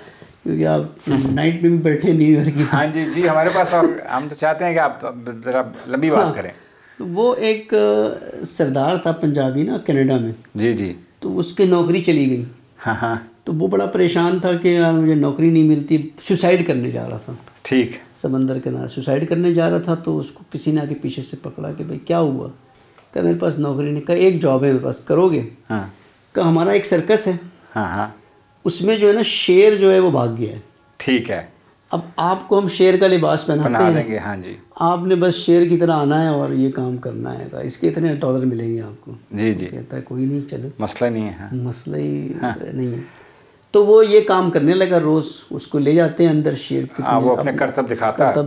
S2: کیونکہ آپ نائٹ میں بھی بیٹھے نیو ایئر کی.
S1: ہاں جی جی, ہمارے پاس, اور ہم تو چاہتے ہیں کہ آپ ذرا لمبی بات کریں.
S2: وہ ایک سردار تھا پنجابی نا کینیڈا میں.
S1: جی جی.
S2: تو اس کی نوکری چلی گئی.
S1: ہاں ہاں.
S2: تو وہ بڑا پریشان تھا کہ یار مجھے نوکری نہیں ملتی, سوسائڈ کرنے جا رہا تھا.
S1: ٹھیک.
S2: سمندر کے کنارے سوسائڈ کرنے جا رہا تھا. تو اس کو کسی نے آگے پیچھے سے پکڑا کہ بھائی کیا ہوا؟ کہ میرے پاس نوکری نہیں. کہا ایک جاب ہے میرے پاس, کرو گے؟
S1: ہاں.
S2: کہ ہمارا ایک سرکس ہے,
S1: ہاں ہاں,
S2: اس میں جو ہے نا شیر جو ہے وہ بھاگ گیا ہے.
S1: ٹھیک ہے.
S2: اب آپ کو ہم شیر کا لباس پہنا
S1: دیں گے. ہاں جی. آپ
S2: نے بس شیر کی طرح آنا ہے اور یہ کام کرنا ہے. اس کے اتنے $, ملیں گے آپ کو.
S1: جی جی.
S2: کہتا ہے کوئی نہیں, چلو
S1: مسئلہ نہیں ہے.
S2: مسئلہ ہی نہیں ہے. تو وہ یہ کام کرنے لگا, روز اس کو لے جاتے ہیں اندر شیر کے,
S1: وہ اپنے کرتب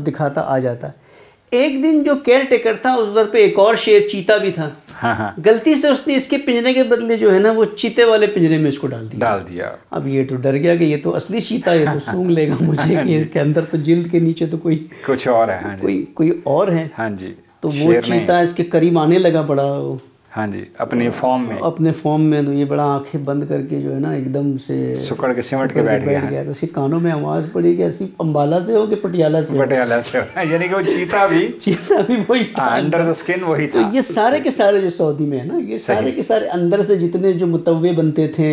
S2: دکھاتا آ جاتا ہے. ایک دن جو کیئر ٹیکر تھا اس وقت پہ ایک اور شیر چیتا بھی تھا. غلطی سے اس نے اس کے پنجرے کے بدلے جو ہے نا وہ چیتے والے پنجرے میں اس کو ڈال دیا. اب یہ تو ڈر گیا کہ یہ تو اصلی چیتا ہے, یہ تو سونگ لے گا مجھے کہ اس کے اندر تو جلد کے نیچے تو کوئی
S1: کچھ اور ہے,
S2: کوئی اور ہے.
S1: ہاں جی.
S2: تو وہ چیتا اس کے قریب آنے لگا بڑا,
S1: ہاں جی, اپنے فارم میں
S2: تو یہ بڑا آنکھیں بند کر کے جو ہے نا ایک دم سے
S1: سکڑ کے سمٹ کے بیٹھ گیا.
S2: اس کے کانوں میں آواز پڑی کہ ایسی امبالہ سے ہو کہ پٹیالہ سے,
S1: یعنی کہ وہ چیتا بھی
S2: وہی تھا,
S1: انڈر دا سکن وہی تھا.
S2: یہ سارے کے سارے جو سعودی میں ہے نا, یہ سارے کے سارے اندر سے جتنے جو متوے بنتے تھے,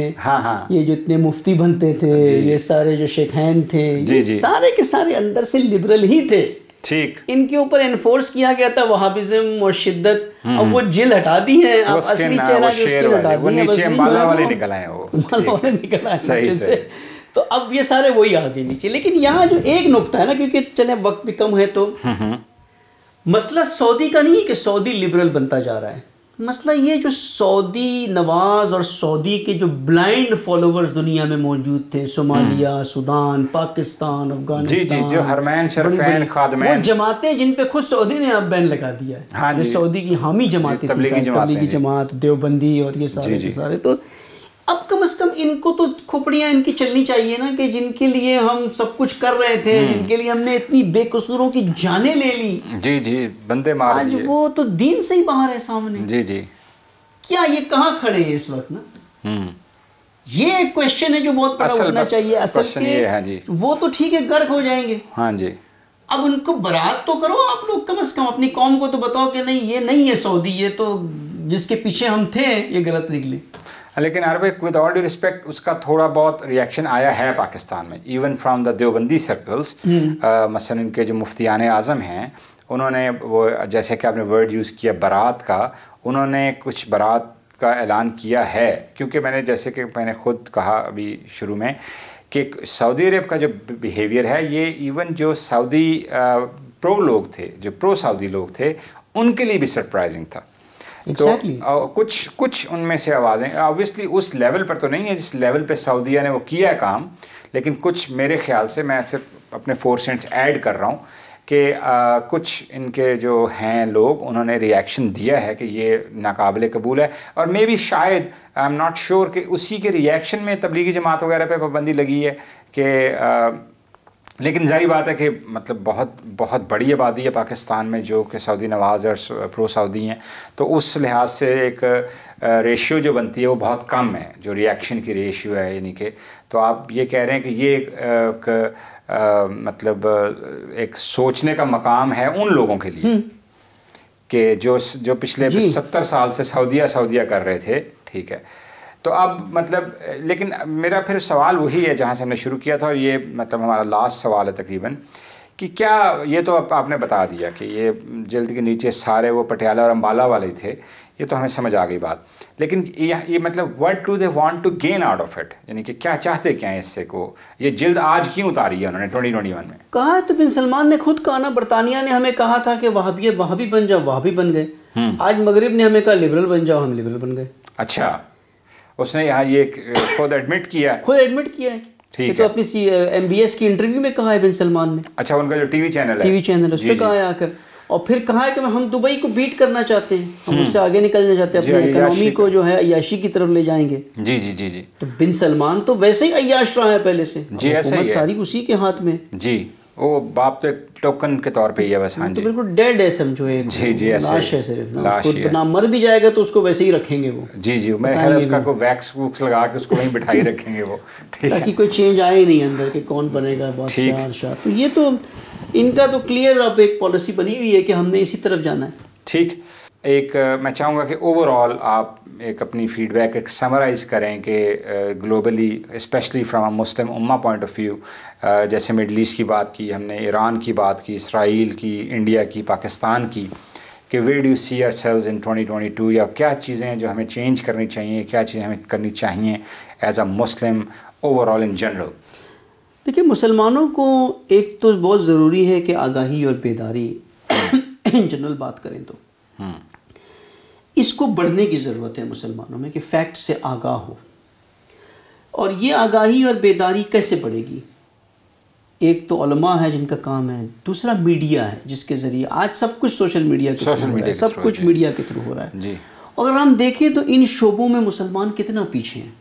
S2: یہ جو اتنے مفتی بنتے تھے, یہ سارے جو شیخین تھے, یہ سارے کے سارے اندر سے لبرل ہی تھے.
S1: ٹھیک.
S2: ان کے اوپر انفورس کیا گیا تھا وہابزم اور شدت. اب وہ جل ہٹا دی ہیں, اب اصلی چہرہ جو اس کی ہٹا دی ہیں,
S1: نیچے امبالہ والے نکل آئے,
S2: صحیح سے. تو اب یہ سارے وہی آگے نیچے. لیکن یہاں جو ایک نقطہ ہے نا, کیونکہ چلیں وقت بھی کم ہے, تو مسئلہ سعودی کا نہیں ہے کہ سعودی لبرل بنتا جا رہا ہے. مسئلہ یہ جو سعودی نواز اور سعودی کے جو بلائنڈ فالوورز دنیا میں موجود تھے، صومالیہ، سودان، پاکستان، افغانستان،
S1: جو حرمین شرفین خادمین،
S2: وہ جماعتیں جن پہ خود سعودی نے اب بین لگا دیا ہے، جو سعودی کی حامی جماعتیں، تبلیغی جماعت، دیوبندی اور یہ سارے، تو اب کم از کم ان کو تو کھوپڑیاں ان کی چلنی چاہیے نا، کہ جن کے لیے ہم سب کچھ کر رہے تھے، جن کے لیے ہم نے اتنی بے قصوروں کی جانیں لے لی،
S1: جی بندے مار دیے،
S2: آج وہ تو دین سے ہی باہر ہے سامنے.
S1: جی
S2: کیا یہ کہاں کھڑے ہیں اس وقت نا؟ یہ ایک کویسچن ہے جو بہت بڑا ہونا چاہیے. اصل کہ وہ تو ٹھیک ہے غرق ہو جائیں گے،
S1: ہاں جی،
S2: اب ان کو برات تو کرو آپ لوگ، کم از کم اپنی قوم کو تو بتاؤ کہ نہیں یہ نہیں ہے سعودی، یہ تو جس کے پیچھے ہم تھے یہ غلط نکلے.
S1: لیکن عربک ود آل ڈیو رسپیکٹ اس کا تھوڑا بہت ریئیکشن آیا ہے پاکستان میں، even from the Deobandi circles. مثلا ان کے جو مفتیان اعظم ہیں انہوں نے وہ جیسے کہ آپ نے ورڈ یوز کیا برات کا، انہوں نے کچھ برات کا اعلان کیا ہے، کیونکہ میں نے جیسے کہ میں نے خود کہا ابھی شروع میں کہ سعودی عرب کا جو بیہیویئر ہے یہ ایون جو سعودی پرو لوگ تھے، جو پرو سعودی لوگ تھے، ان کے لیے بھی سرپرائزنگ تھا. تو کچھ ان میں سے آوازیں آبویسلی اس لیول پر تو نہیں ہے جس لیول پہ سعودیہ نے وہ کیا ہے کام، لیکن کچھ میرے خیال سے میں صرف اپنے 4 سینٹس ایڈ کر رہا ہوں کہ کچھ ان کے جو ہیں لوگ انہوں نے ریئیکشن دیا ہے کہ یہ ناقابل قبول ہے، اور مے بی شاید آئی ایم ناٹ شیور کہ اسی کے ریئیکشن میں تبلیغی جماعت وغیرہ پہ پابندی لگی ہے کہ لیکن ظاہری بات ہے کہ مطلب بہت بڑی آبادی ہے پاکستان میں جو کہ سعودی نواز اور پرو سعودی ہیں، تو اس لحاظ سے ایک ریشیو جو بنتی ہے وہ بہت کم ہے، جو ریئیکشن کی ریشیو ہے. یعنی کہ تو آپ یہ کہہ رہے ہیں کہ یہ ایک مطلب ایک سوچنے کا مقام ہے ان لوگوں کے لیے کہ جو پچھلے 70 سال سے سعودیہ کر رہے تھے. ٹھیک ہے، تو اب مطلب لیکن میرا پھر سوال وہی ہے جہاں سے ہم نے شروع کیا تھا، اور یہ مطلب ہمارا لاسٹ سوال ہے تقریباً، کہ کیا یہ تو آپ نے بتا دیا کہ یہ جلد کے نیچے سارے وہ پٹیالہ اور امبالہ والے تھے، یہ تو ہمیں سمجھ آ گئی بات، لیکن یہ مطلب what do they want to gain out of it, یعنی کہ کیا چاہتے کیا ہیں اس سے کو، یہ جلد آج کیوں اتاری ہے انہوں نے 2021 میں؟
S2: کہا تو بن سلمان نے خود کہا نا، برطانیہ نے ہمیں کہا تھا کہ وہابی بن جاؤ، وہابی بن گئے. آج مغرب نے ہمیں کہا لبرل بن جاؤ، ہم لبرل بن گئے.
S1: اچھا، اس نے یہاں یہ خود ایڈمٹ کیا ہے.
S2: ٹھیک ہے، تو اپنی MBS کی انٹرویو میں کہا ہے بن سلمان نے.
S1: اچھا، ان کا جو ٹی وی چینل ہے
S2: اس پہ کہا ہے آ کر، اور پھر کہا ہے کہ ہم دبئی کو بیٹ کرنا چاہتے ہیں، ہم اس سے آگے نکلنا چاہتے ہیں، اپنی اکنامی کو جو ہے عیاشی کی طرف لے جائیں گے.
S1: جی.
S2: تو بن سلمان تو ویسے ہی عیاش رہا ہے پہلے سے،
S1: ایسا ہی ہے،
S2: ساری اسی کے ہاتھ میں.
S1: جی، وہ باپ تو ایک ٹوکن کے طور پہ ہی ہے بس. ہاں جی،
S2: بالکل ڈیڈ ہے سمجھو، ایک لاش ہے صرف، نہ مر بھی جائے گا تو اس کو ویسے ہی رکھیں گے وہ.
S1: جی میرے خیال اس کا کوئی ویکس ووکس لگا کے اس کو وہیں بٹھائی رکھیں گے وہ،
S2: تاکہ کوئی چینج آئے نہیں اندر کہ کون بنے گا بادشاہ. تو یہ تو ان کا تو کلیئر اب ایک پالیسی بنی ہوئی ہے کہ ہم نے اسی طرف جانا ہے.
S1: ٹھیک، ایک میں چاہوں گا کہ اوور آل آپ ایک اپنی فیڈ بیک ایک سمرائز کریں کہ گلوبلی اسپیشلی فرام اے مسلم امہ پوائنٹ آف ویو، جیسے مڈل ایسٹ کی بات کی ہم نے، ایران کی بات کی، اسرائیل کی، انڈیا کی، پاکستان کی، کہ where do you see ourselves in 2022، یا کیا چیزیں ہیں جو ہمیں چینج کرنی چاہیے، کیا چیزیں ہمیں کرنی چاہیے as a Muslim over all in general.
S2: دیکھیے، مسلمانوں کو ایک تو بہت ضروری ہے کہ آگاہی اور بیداری ان جنرل بات کریں تو اس کو بڑھنے کی ضرورت ہے مسلمانوں میں، کہ فیکٹ سے آگاہ ہو. اور یہ آگاہی اور بیداری کیسے بڑھے گی؟ ایک تو علماء ہے جن کا کام ہے، دوسرا میڈیا ہے جس کے ذریعے آج سب کچھ سوشل میڈیا کے تھرو ہو رہا ہے، سب کچھ میڈیا کے تھرو ہو رہا ہے. اگر ہم دیکھیں تو ان شعبوں میں مسلمان کتنا پیچھے ہیں.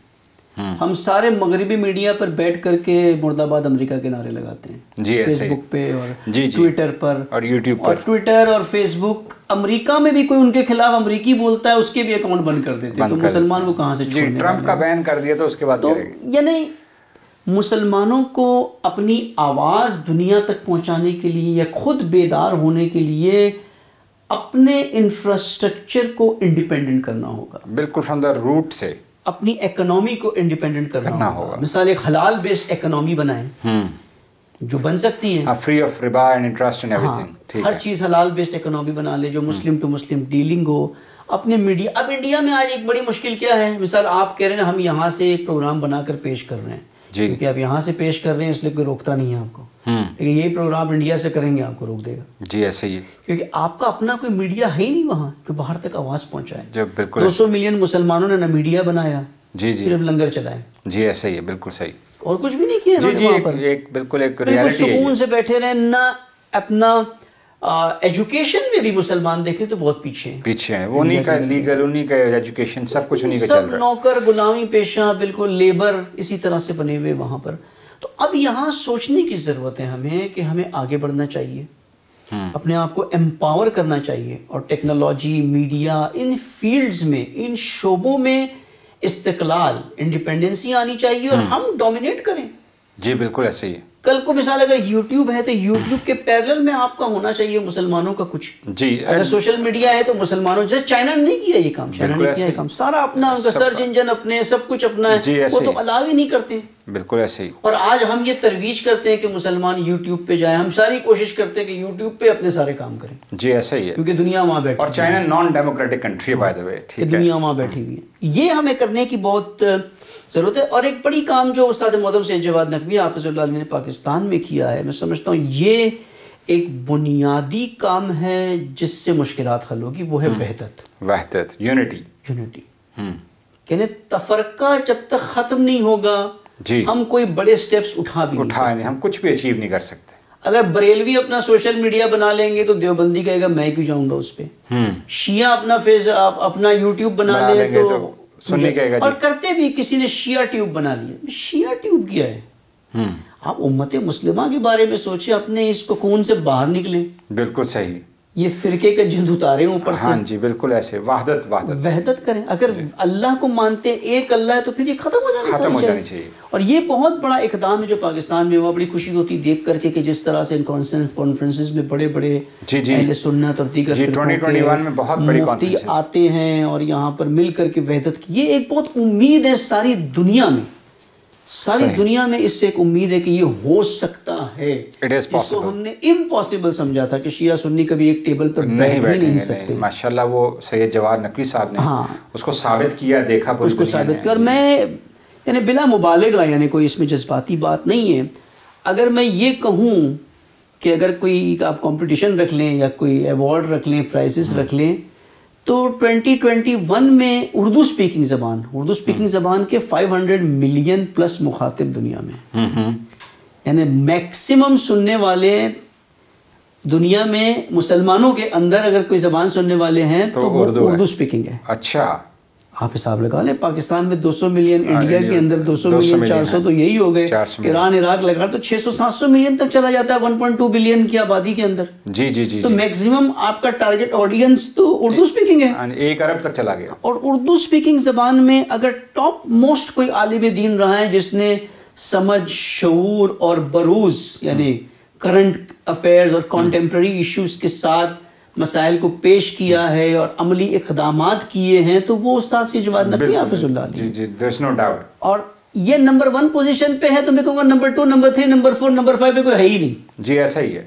S2: ہم سارے مغربی میڈیا پر بیٹھ کر کے مرد آباد امریکہ کے نعرے لگاتے ہیں، فیس بک پہ اور ٹویٹر پر
S1: اور یوٹیوب پر،
S2: ٹویٹر اور فیس بک. امریکہ میں بھی کوئی ان کے خلاف امریکی بولتا ہے اس کے بھی اکاؤنٹ بند کر دیتے ہیں. تو مسلمان کو کہاں سے چھوڑنے؟
S1: ٹرمپ کا بین کر دیا تو اس کے بعد
S2: تو یعنی مسلمانوں کو اپنی آواز دنیا تک پہنچانے کے لیے یا خود بیدار ہونے کے لیے اپنے انفراسٹرکچر کو انڈیپینڈنٹ کرنا ہوگا.
S1: بالکل فرام دا روٹ سے
S2: اپنی اکنامی کو انڈیپینڈنٹ کرنا ہوگا. مثال ایک حلال بیسڈ اکنامی بنائیں جو بن سکتی ہیں،
S1: فری آف ربا and interest and everything.
S2: ہر چیز حلال بیسڈ اکنامی بنا لے جو مسلم ٹو مسلم ڈیلنگ ہو. اپنے میڈیا، اب انڈیا میں آج ایک بڑی مشکل کیا ہے، مثال آپ کہہ رہے ہیں ہم یہاں سے ایک پروگرام بنا کر پیش کر رہے ہیں، کیونکہ آپ یہاں سے پیش کر رہے ہیں اس لیے کوئی روکتا نہیں ہے آپ کو، لیکن یہی پروگرام انڈیا سے کریں گے آپ کو روک دے گا.
S1: جی ایسے ہی ہے،
S2: کیونکہ آپ کا اپنا کوئی میڈیا ہے ہی نہیں وہاں جو باہر تک آواز پہنچائے.
S1: جو بالکل
S2: 200 ملین مسلمانوں نے نہ میڈیا بنایا،
S1: جی جی
S2: صرف لنگر چلائے.
S1: جی ایسا ہی ہے، بالکل صحیح.
S2: اور کچھ بھی نہیں کیا
S1: جی جی،
S2: وہاں پر.
S1: ایک بالکل ایک
S2: بالکل
S1: ریالٹی ہے.
S2: سکون سے بیٹھے رہے. نہ اپنا ایجوکیشن میں بھی مسلمان دیکھیں تو بہت پیچھے ہیں.
S1: پیچھے ہیں، وہ انہیں کا لیگل، انہیں کا ایجوکیشن، سب کچھ انہیں کا چل
S2: سب
S1: رہا ہے.
S2: نوکر غلامی پیشہ، بالکل لیبر اسی طرح سے بنے ہوئے وہاں پر. تو اب یہاں سوچنے کی ضرورت ہے ہمیں کہ ہمیں آگے بڑھنا چاہیے، اپنے آپ کو امپاور کرنا چاہیے، اور ٹیکنالوجی، میڈیا، ان فیلڈز میں، ان شعبوں میں استقلال، انڈیپینڈنسی آنی چاہیے اور ہم ڈومینیٹ کریں.
S1: جی بالکل ایسے ہی ہے.
S2: کل کو مثال اگر یوٹیوب ہے تو یوٹیوب کے پیرلل میں آپ کا ہونا چاہیے مسلمانوں کا کچھ.
S1: جی
S2: اگر سوشل میڈیا ہے تو مسلمانوں، جیسے چائنا نے نہیں کیا یہ کام، چائنا نے کیا یہ کام، سارا اپنا، ان کا سرچ انجن اپنے، سب کچھ اپنا ہے، وہ تو الاو ہی نہیں کرتے.
S1: بالکل ایسے ہی.
S2: اور آج ہم یہ ترویج کرتے ہیں کہ مسلمان یوٹیوب پہ جائیں. ہم ساری کوشش کرتے ہیں کہ یوٹیوب پہ اپنے سارے کام کریں.
S1: جی ایسا ہی ہے،
S2: کیونکہ دنیا وہاں بیٹھی،
S1: اور China non democratic country by the way, ٹھیک ہے،
S2: دنیا وہاں بیٹھی ہوئی ہے. یہ ہمیں کرنے کی بہت ضرورت ہے. اور ایک بڑی کام جو استاد محترم سید جواد نقوی حافظ اللہ علیہ نے پاکستان میں کیا ہے، میں سمجھتا ہوں یہ ایک بنیادی کام ہے جس سے مشکلات حل ہوگی. وہ ہے
S1: وحدت، یونٹی.
S2: یعنی تفرقہ جب تک ختم نہیں ہوگا
S1: جی
S2: ہم کوئی بڑے سٹیپس اٹھا نہیں،
S1: ہم کچھ بھی اچیو نہیں کر سکتے.
S2: اگر بریلوی اپنا سوشل میڈیا بنا لیں گے تو دیوبندی کہے گا میں کیوں جاؤں گا اس پہ. شیعہ اپنا یوٹیوب بنا لیں تو
S1: سنی کہے گا.
S2: اور کرتے بھی، کسی نے شیعہ ٹیوب بنا لیا. شیعہ ٹیوب کیا ہے؟ آپ امت مسلمہ کے بارے میں سوچیں، اپنے اس کوکون سے باہر نکلیں.
S1: بالکل صحیح.
S2: یہ فرقے کا جند اتارے اوپر سے.
S1: ہاں جی بالکل ایسے. وحدت
S2: کریں. اگر اللہ کو مانتے ہیں، ایک اللہ ہے، تو پھر یہ ختم ہو جانی چاہیے. اور یہ بہت بڑا اقدام ہے جو پاکستان میں ہوا. بڑی خوشی ہوتی دیکھ کر کے کہ جس طرح سے کانفرنسز میں بڑے بڑے اہل سنت اور دیگر
S1: 2021 میں بہت بڑی
S2: مفتی آتے ہیں اور یہاں پر مل کر کے وحدت کی. یہ ایک بہت امید ہے ساری دنیا میں، ساری دنیا میں اس سے ایک امید ہے کہ یہ ہو سکتا ہے. جس کو ہم نے امپاسبل سمجھا تھا کہ شیعہ سنی کبھی ایک ٹیبل پر بیٹھ نہیں سکتے.
S1: ماشاءاللہ وہ سید جواد نقوی صاحب نے اس کو ثابت کیا، دیکھا پوری دنیا نے.
S2: اور میں یعنی بلا مبالغہ، یعنی کوئی اس میں جذباتی بات نہیں ہے، اگر میں یہ کہوں کہ اگر کوئی آپ کمپٹیشن رکھ لیں یا کوئی ایوارڈ رکھ لیں، پرائزز رکھ لیں، تو 2021 میں اردو سپیکنگ زبان کے 500 ملین پلس مخاطب دنیا میں، یعنی میکسیمم سننے والے دنیا میں مسلمانوں کے اندر اگر کوئی زبان سننے والے ہیں تو وہ اردو سپیکنگ ہے.
S1: اچھا
S2: آپ حساب لگا لیں، پاکستان میں 200 ملین، انڈیا کے اندر 200 ملین، 400 تو یہی ہو گئے. ایران عراق لگا تو 600-700 ملین تک چلا جاتا ہے 1.2 بلین کی آبادی کے اندر.
S1: جی جی جی.
S2: تو میکسیمم آپ کا ٹارگٹ آڈینس تو اردو سپیکنگ ہے،
S1: 1 ارب تک چلا گیا. اور
S2: اردو سپیکنگ زبان میں اگر ٹاپ موسٹ کوئی عالم دین رہا ہے جس نے سمجھ، شعور اور بروز، یعنی کرنٹ افیئرز اور کانٹمپرری ایشوز کے ساتھ مسائل کو پیش کیا ہے اور عملی اقدامات کیے ہیں، تو وہ استاد سید جواد نقوی حافظ اللہ علیہ.
S1: جی جی، there's no doubt.
S2: اور یہ نمبر 1 پوزیشن پہ ہے، تو میں کہوں گا نمبر 2، نمبر 3، نمبر 4، نمبر 5 پہ کوئی ہے ہی نہیں.
S1: جی ایسا ہی ہے.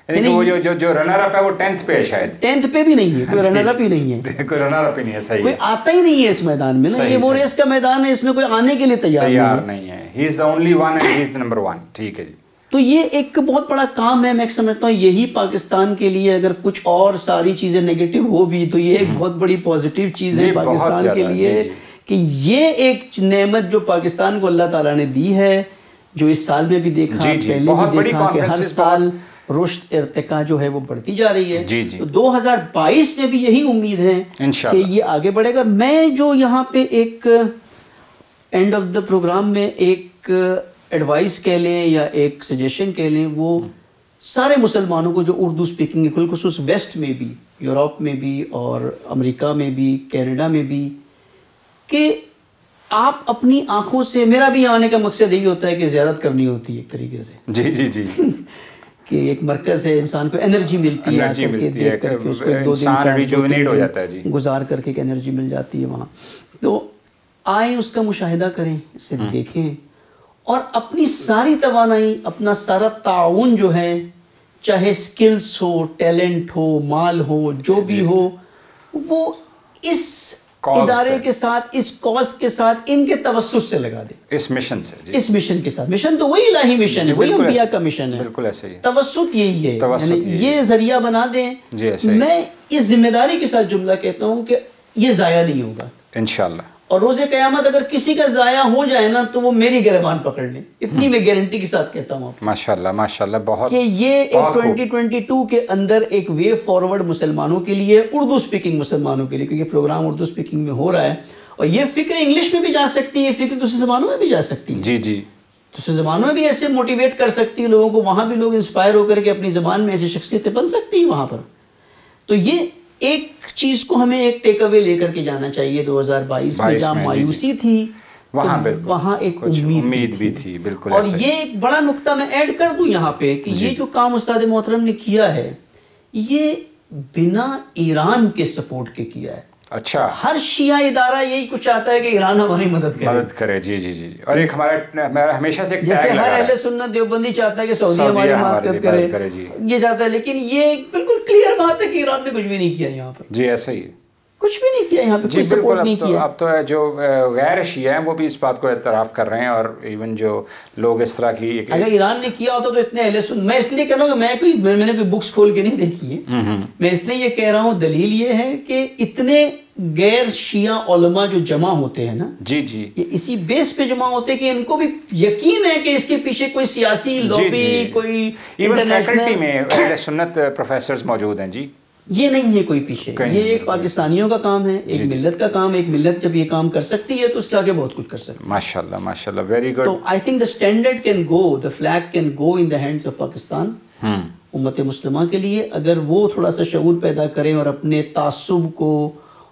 S1: یعنی وہ جو رنر اپ ہے وہ 10th پہ ہے، شاید
S2: 10th پہ بھی نہیں ہے، کوئی رنر اپ ہی نہیں ہے.
S1: کوئی رنر اپ ہی نہیں ہے. صحیح.
S2: کوئی آتا ہی نہیں ہے اس میدان میں نا. یہ وہ ریس کا میدان ہے، اس میں کوئی آنے کے لیے تیار
S1: نہیں ہے. he is the only one and he is the number 1. ٹھیک ہے جی.
S2: تو یہ ایک بہت بڑا کام ہے. میں سمجھتا ہوں یہی پاکستان کے لیے، اگر کچھ اور ساری چیزیں نیگیٹو ہو بھی تو یہ ایک بہت بڑی پازیٹیو چیز ہے پاکستان کے لیے، کہ یہ ایک نعمت جو پاکستان کو اللہ تعالیٰ نے دی ہے، جو اس سال میں بھی دیکھا، پہلے بھی دیکھا کہ ہر سال رشد ارتقا جو ہے وہ بڑھتی جا رہی ہے. تو 2022 میں بھی یہی امید ہے کہ یہ آگے بڑھے گا. میں جو یہاں پہ ایک اینڈ آف دا پروگرام میں ایک ایڈوائس کہہ لیں یا ایک سجیشن کہہ لیں، وہ سارے مسلمانوں کو جو اردو سپیکنگ ہے، بالخصوص ویسٹ میں بھی، یورپ میں بھی اور امریکہ میں بھی، کینیڈا میں بھی، کہ آپ اپنی آنکھوں سے، میرا بھی آنے کا مقصد یہی ہوتا ہے کہ زیارت کرنی ہوتی ہے ایک طریقے سے.
S1: جی جی جی.
S2: کہ ایک مرکز ہے، انسان کو انرجی ملتی ہے،
S1: انسان ریجوینیٹ ہو جاتا ہے. جی
S2: گزار کر کے ایک انرجی مل جاتی ہے وہاں. تو آئیں، اس کا مشاہدہ کریں، اسے دیکھیں، اور اپنی ساری توانائی، اپنا سارا تعاون جو ہے، چاہے سکلز ہو، ٹیلنٹ ہو، مال ہو، جو بھی ہو، وہ اس ادارے کے ساتھ، اس کاز کے ساتھ، ان کے توسط سے لگا دیں،
S1: اس مشن سے،
S2: اس مشن کے ساتھ. مشن تو وہی الہی مشن ہے، وہی انبیاء کا مشن ہے.
S1: بالکل ایسے ہی
S2: توسط یہی ہے، یعنی یہ ذریعہ بنا دیں. میں اس ذمہ داری کے ساتھ جملہ کہتا ہوں کہ یہ ضائع نہیں ہوگا
S1: انشاءاللہ.
S2: اور روز قیامت اگر کسی کا ضائع ہو جائے نا تو وہ میری گریبان پکڑ لیں، اتنی میں گارنٹی کے ساتھ کہتا ہوں آپ.
S1: ماشاءاللہ ماشاءاللہ. بہت
S2: کہ یہ ایک 2022 کے اندر ایک وے فارورڈ مسلمانوں کے لیے، اردو سپیکنگ مسلمانوں کے لیے، کیونکہ پروگرام اردو سپیکنگ میں ہو رہا ہے، اور یہ فکر انگلش میں بھی جا سکتی ہے، فکر دوسری زبانوں میں بھی جا سکتی ہے.
S1: جی جی،
S2: دوسری زبانوں میں بھی ایسے موٹیویٹ کر سکتی ہے لوگوں کو، وہاں بھی لوگ انسپائر ہو کر کے اپنی زبان میں ایسی شخصیتیں بن سکتی ہیں وہاں پر. تو یہ ایک چیز کو ہمیں ایک ٹیک اوے لے کر کے جانا چاہیے. 2022 میں جہاں مایوسی تھی وہاں ایک امید بھی تھی. بالکل. اور یہ ایک بڑا نقطہ میں ایڈ کر دوں یہاں پہ کہ یہ جو کام استاد محترم نے کیا ہے یہ بنا ایران کے سپورٹ کے کیا ہے.
S1: اچھا.
S2: ہر شیعہ ادارہ یہی کچھ چاہتا ہے کہ ایران ہماری مدد کرے.
S1: جی جی جی. اور ایک ہمارا ہمیشہ سے ایک
S2: جیسے ہر اہل سنت دیوبندی چاہتا ہے کہ سعودی ہماری مدد کرے، یہ چاہتا ہے. لیکن یہ بالکل کلیئر بات ہے کہ ایران نے کچھ بھی نہیں کیا یہاں پر.
S1: جی ایسا ہی
S2: کچھ بھی نہیں کیا یہاں پہ، کوئی سپورٹ نہیں کیا.
S1: اب تو جو غیر شیعہ ہیں وہ بھی اس بات کو اعتراف کر رہے ہیں، اور ایون جو لوگ اس طرح کی
S2: اگر ایران نے کیا ہوتا تو اتنے اہل سنت، میں اس لیے کہہ رہا ہوں کہ میں نے کوئی بکس کھول کے نہیں دیکھی ہے، میں اس لیے یہ کہہ رہا ہوں، دلیل یہ ہے کہ اتنے غیر شیعہ علماء جو جمع ہوتے ہیں نا،
S1: جی جی،
S2: یہ اسی بیس پہ جمع ہوتے ہیں کہ ان کو بھی یقین ہے کہ اس کے پیچھے کوئی سیاسی لابی، کوئی
S1: ایون فیکلٹی میں اہل سنت پروفیسرز موجود ہیں. جی
S2: یہ نہیں ہے کوئی پیچھے، یہ ایک پاکستانیوں کا کام ہے، ایک ملت کا کام ہے. ایک ملت جب یہ کام کر سکتی ہے تو اس کے آگے بہت کچھ کر سکتی ہے.
S1: ماشاءاللہ ماشاءاللہ، ویری گڈ.
S2: تو I think the standard can go, the flag can go in the hands of Pakistan. امت مسلمہ کے لیے اگر وہ تھوڑا سا شعور پیدا کریں اور اپنے تعصب کو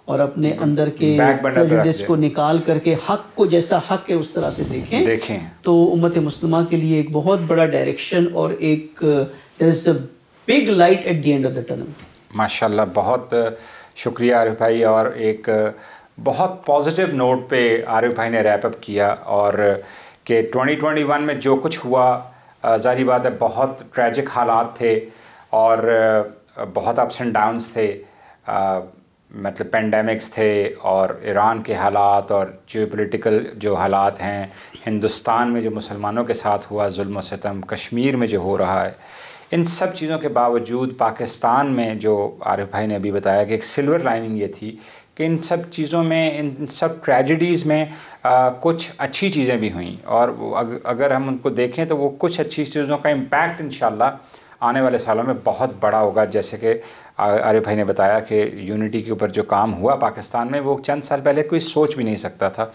S2: اور اپنے اندر کے پریجوڈس کو نکال کر کے حق کو جیسا حق ہے اس طرح سے دیکھیں تو امت مسلمہ کے لیے ایک بہت بڑا ڈائریکشن اور ایک there is a big light at the end of the tunnel.
S1: ماشاءاللہ. بہت شکریہ عارف بھائی. اور ایک بہت پازیٹیو نوٹ پہ عارف بھائی نے ریپ اپ کیا، اور کہ 2021 میں جو کچھ ہوا، ظاہری بات ہے بہت ٹریجک حالات تھے اور بہت اپس اینڈ ڈاؤنس تھے، مطلب پینڈیمکس تھے، اور ایران کے حالات اور جیو پولیٹیکل جو حالات ہیں، ہندوستان میں جو مسلمانوں کے ساتھ ہوا ظلم و ستم، کشمیر میں جو ہو رہا ہے، ان سب چیزوں کے باوجود پاکستان میں جو عارف بھائی نے ابھی بتایا کہ ایک سلور لائننگ یہ تھی کہ ان سب چیزوں میں، ان سب ٹریجڈیز میں کچھ اچھی چیزیں بھی ہوئیں، اور اگر ہم ان کو دیکھیں تو وہ کچھ اچھی چیزوں کا امپیکٹ انشاءاللہ آنے والے سالوں میں بہت بڑا ہوگا. جیسے کہ عارف بھائی نے بتایا کہ یونٹی کے اوپر جو کام ہوا پاکستان میں وہ چند سال پہلے کوئی سوچ بھی نہیں سکتا تھا.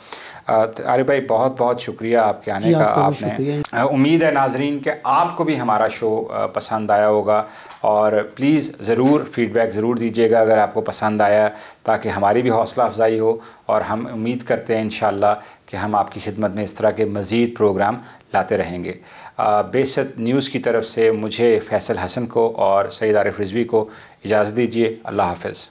S1: عارف بھائی بہت بہت شکریہ آپ کے آنے کا. آپ نے امید ہے ناظرین کہ آپ کو بھی ہمارا شو پسند آیا ہوگا، اور پلیز ضرور فیڈ بیک ضرور دیجیے گا اگر آپ کو پسند آیا، تاکہ ہماری بھی حوصلہ افزائی ہو، اور ہم امید کرتے ہیں انشاءاللہ کہ ہم آپ کی خدمت میں اس طرح کے مزید پروگرام لاتے رہیں گے. بیست نیوز کی طرف سے مجھے فیصل حسن کو اور سعید عارف رضوی کو اجازت دیجیے. اللہ حافظ.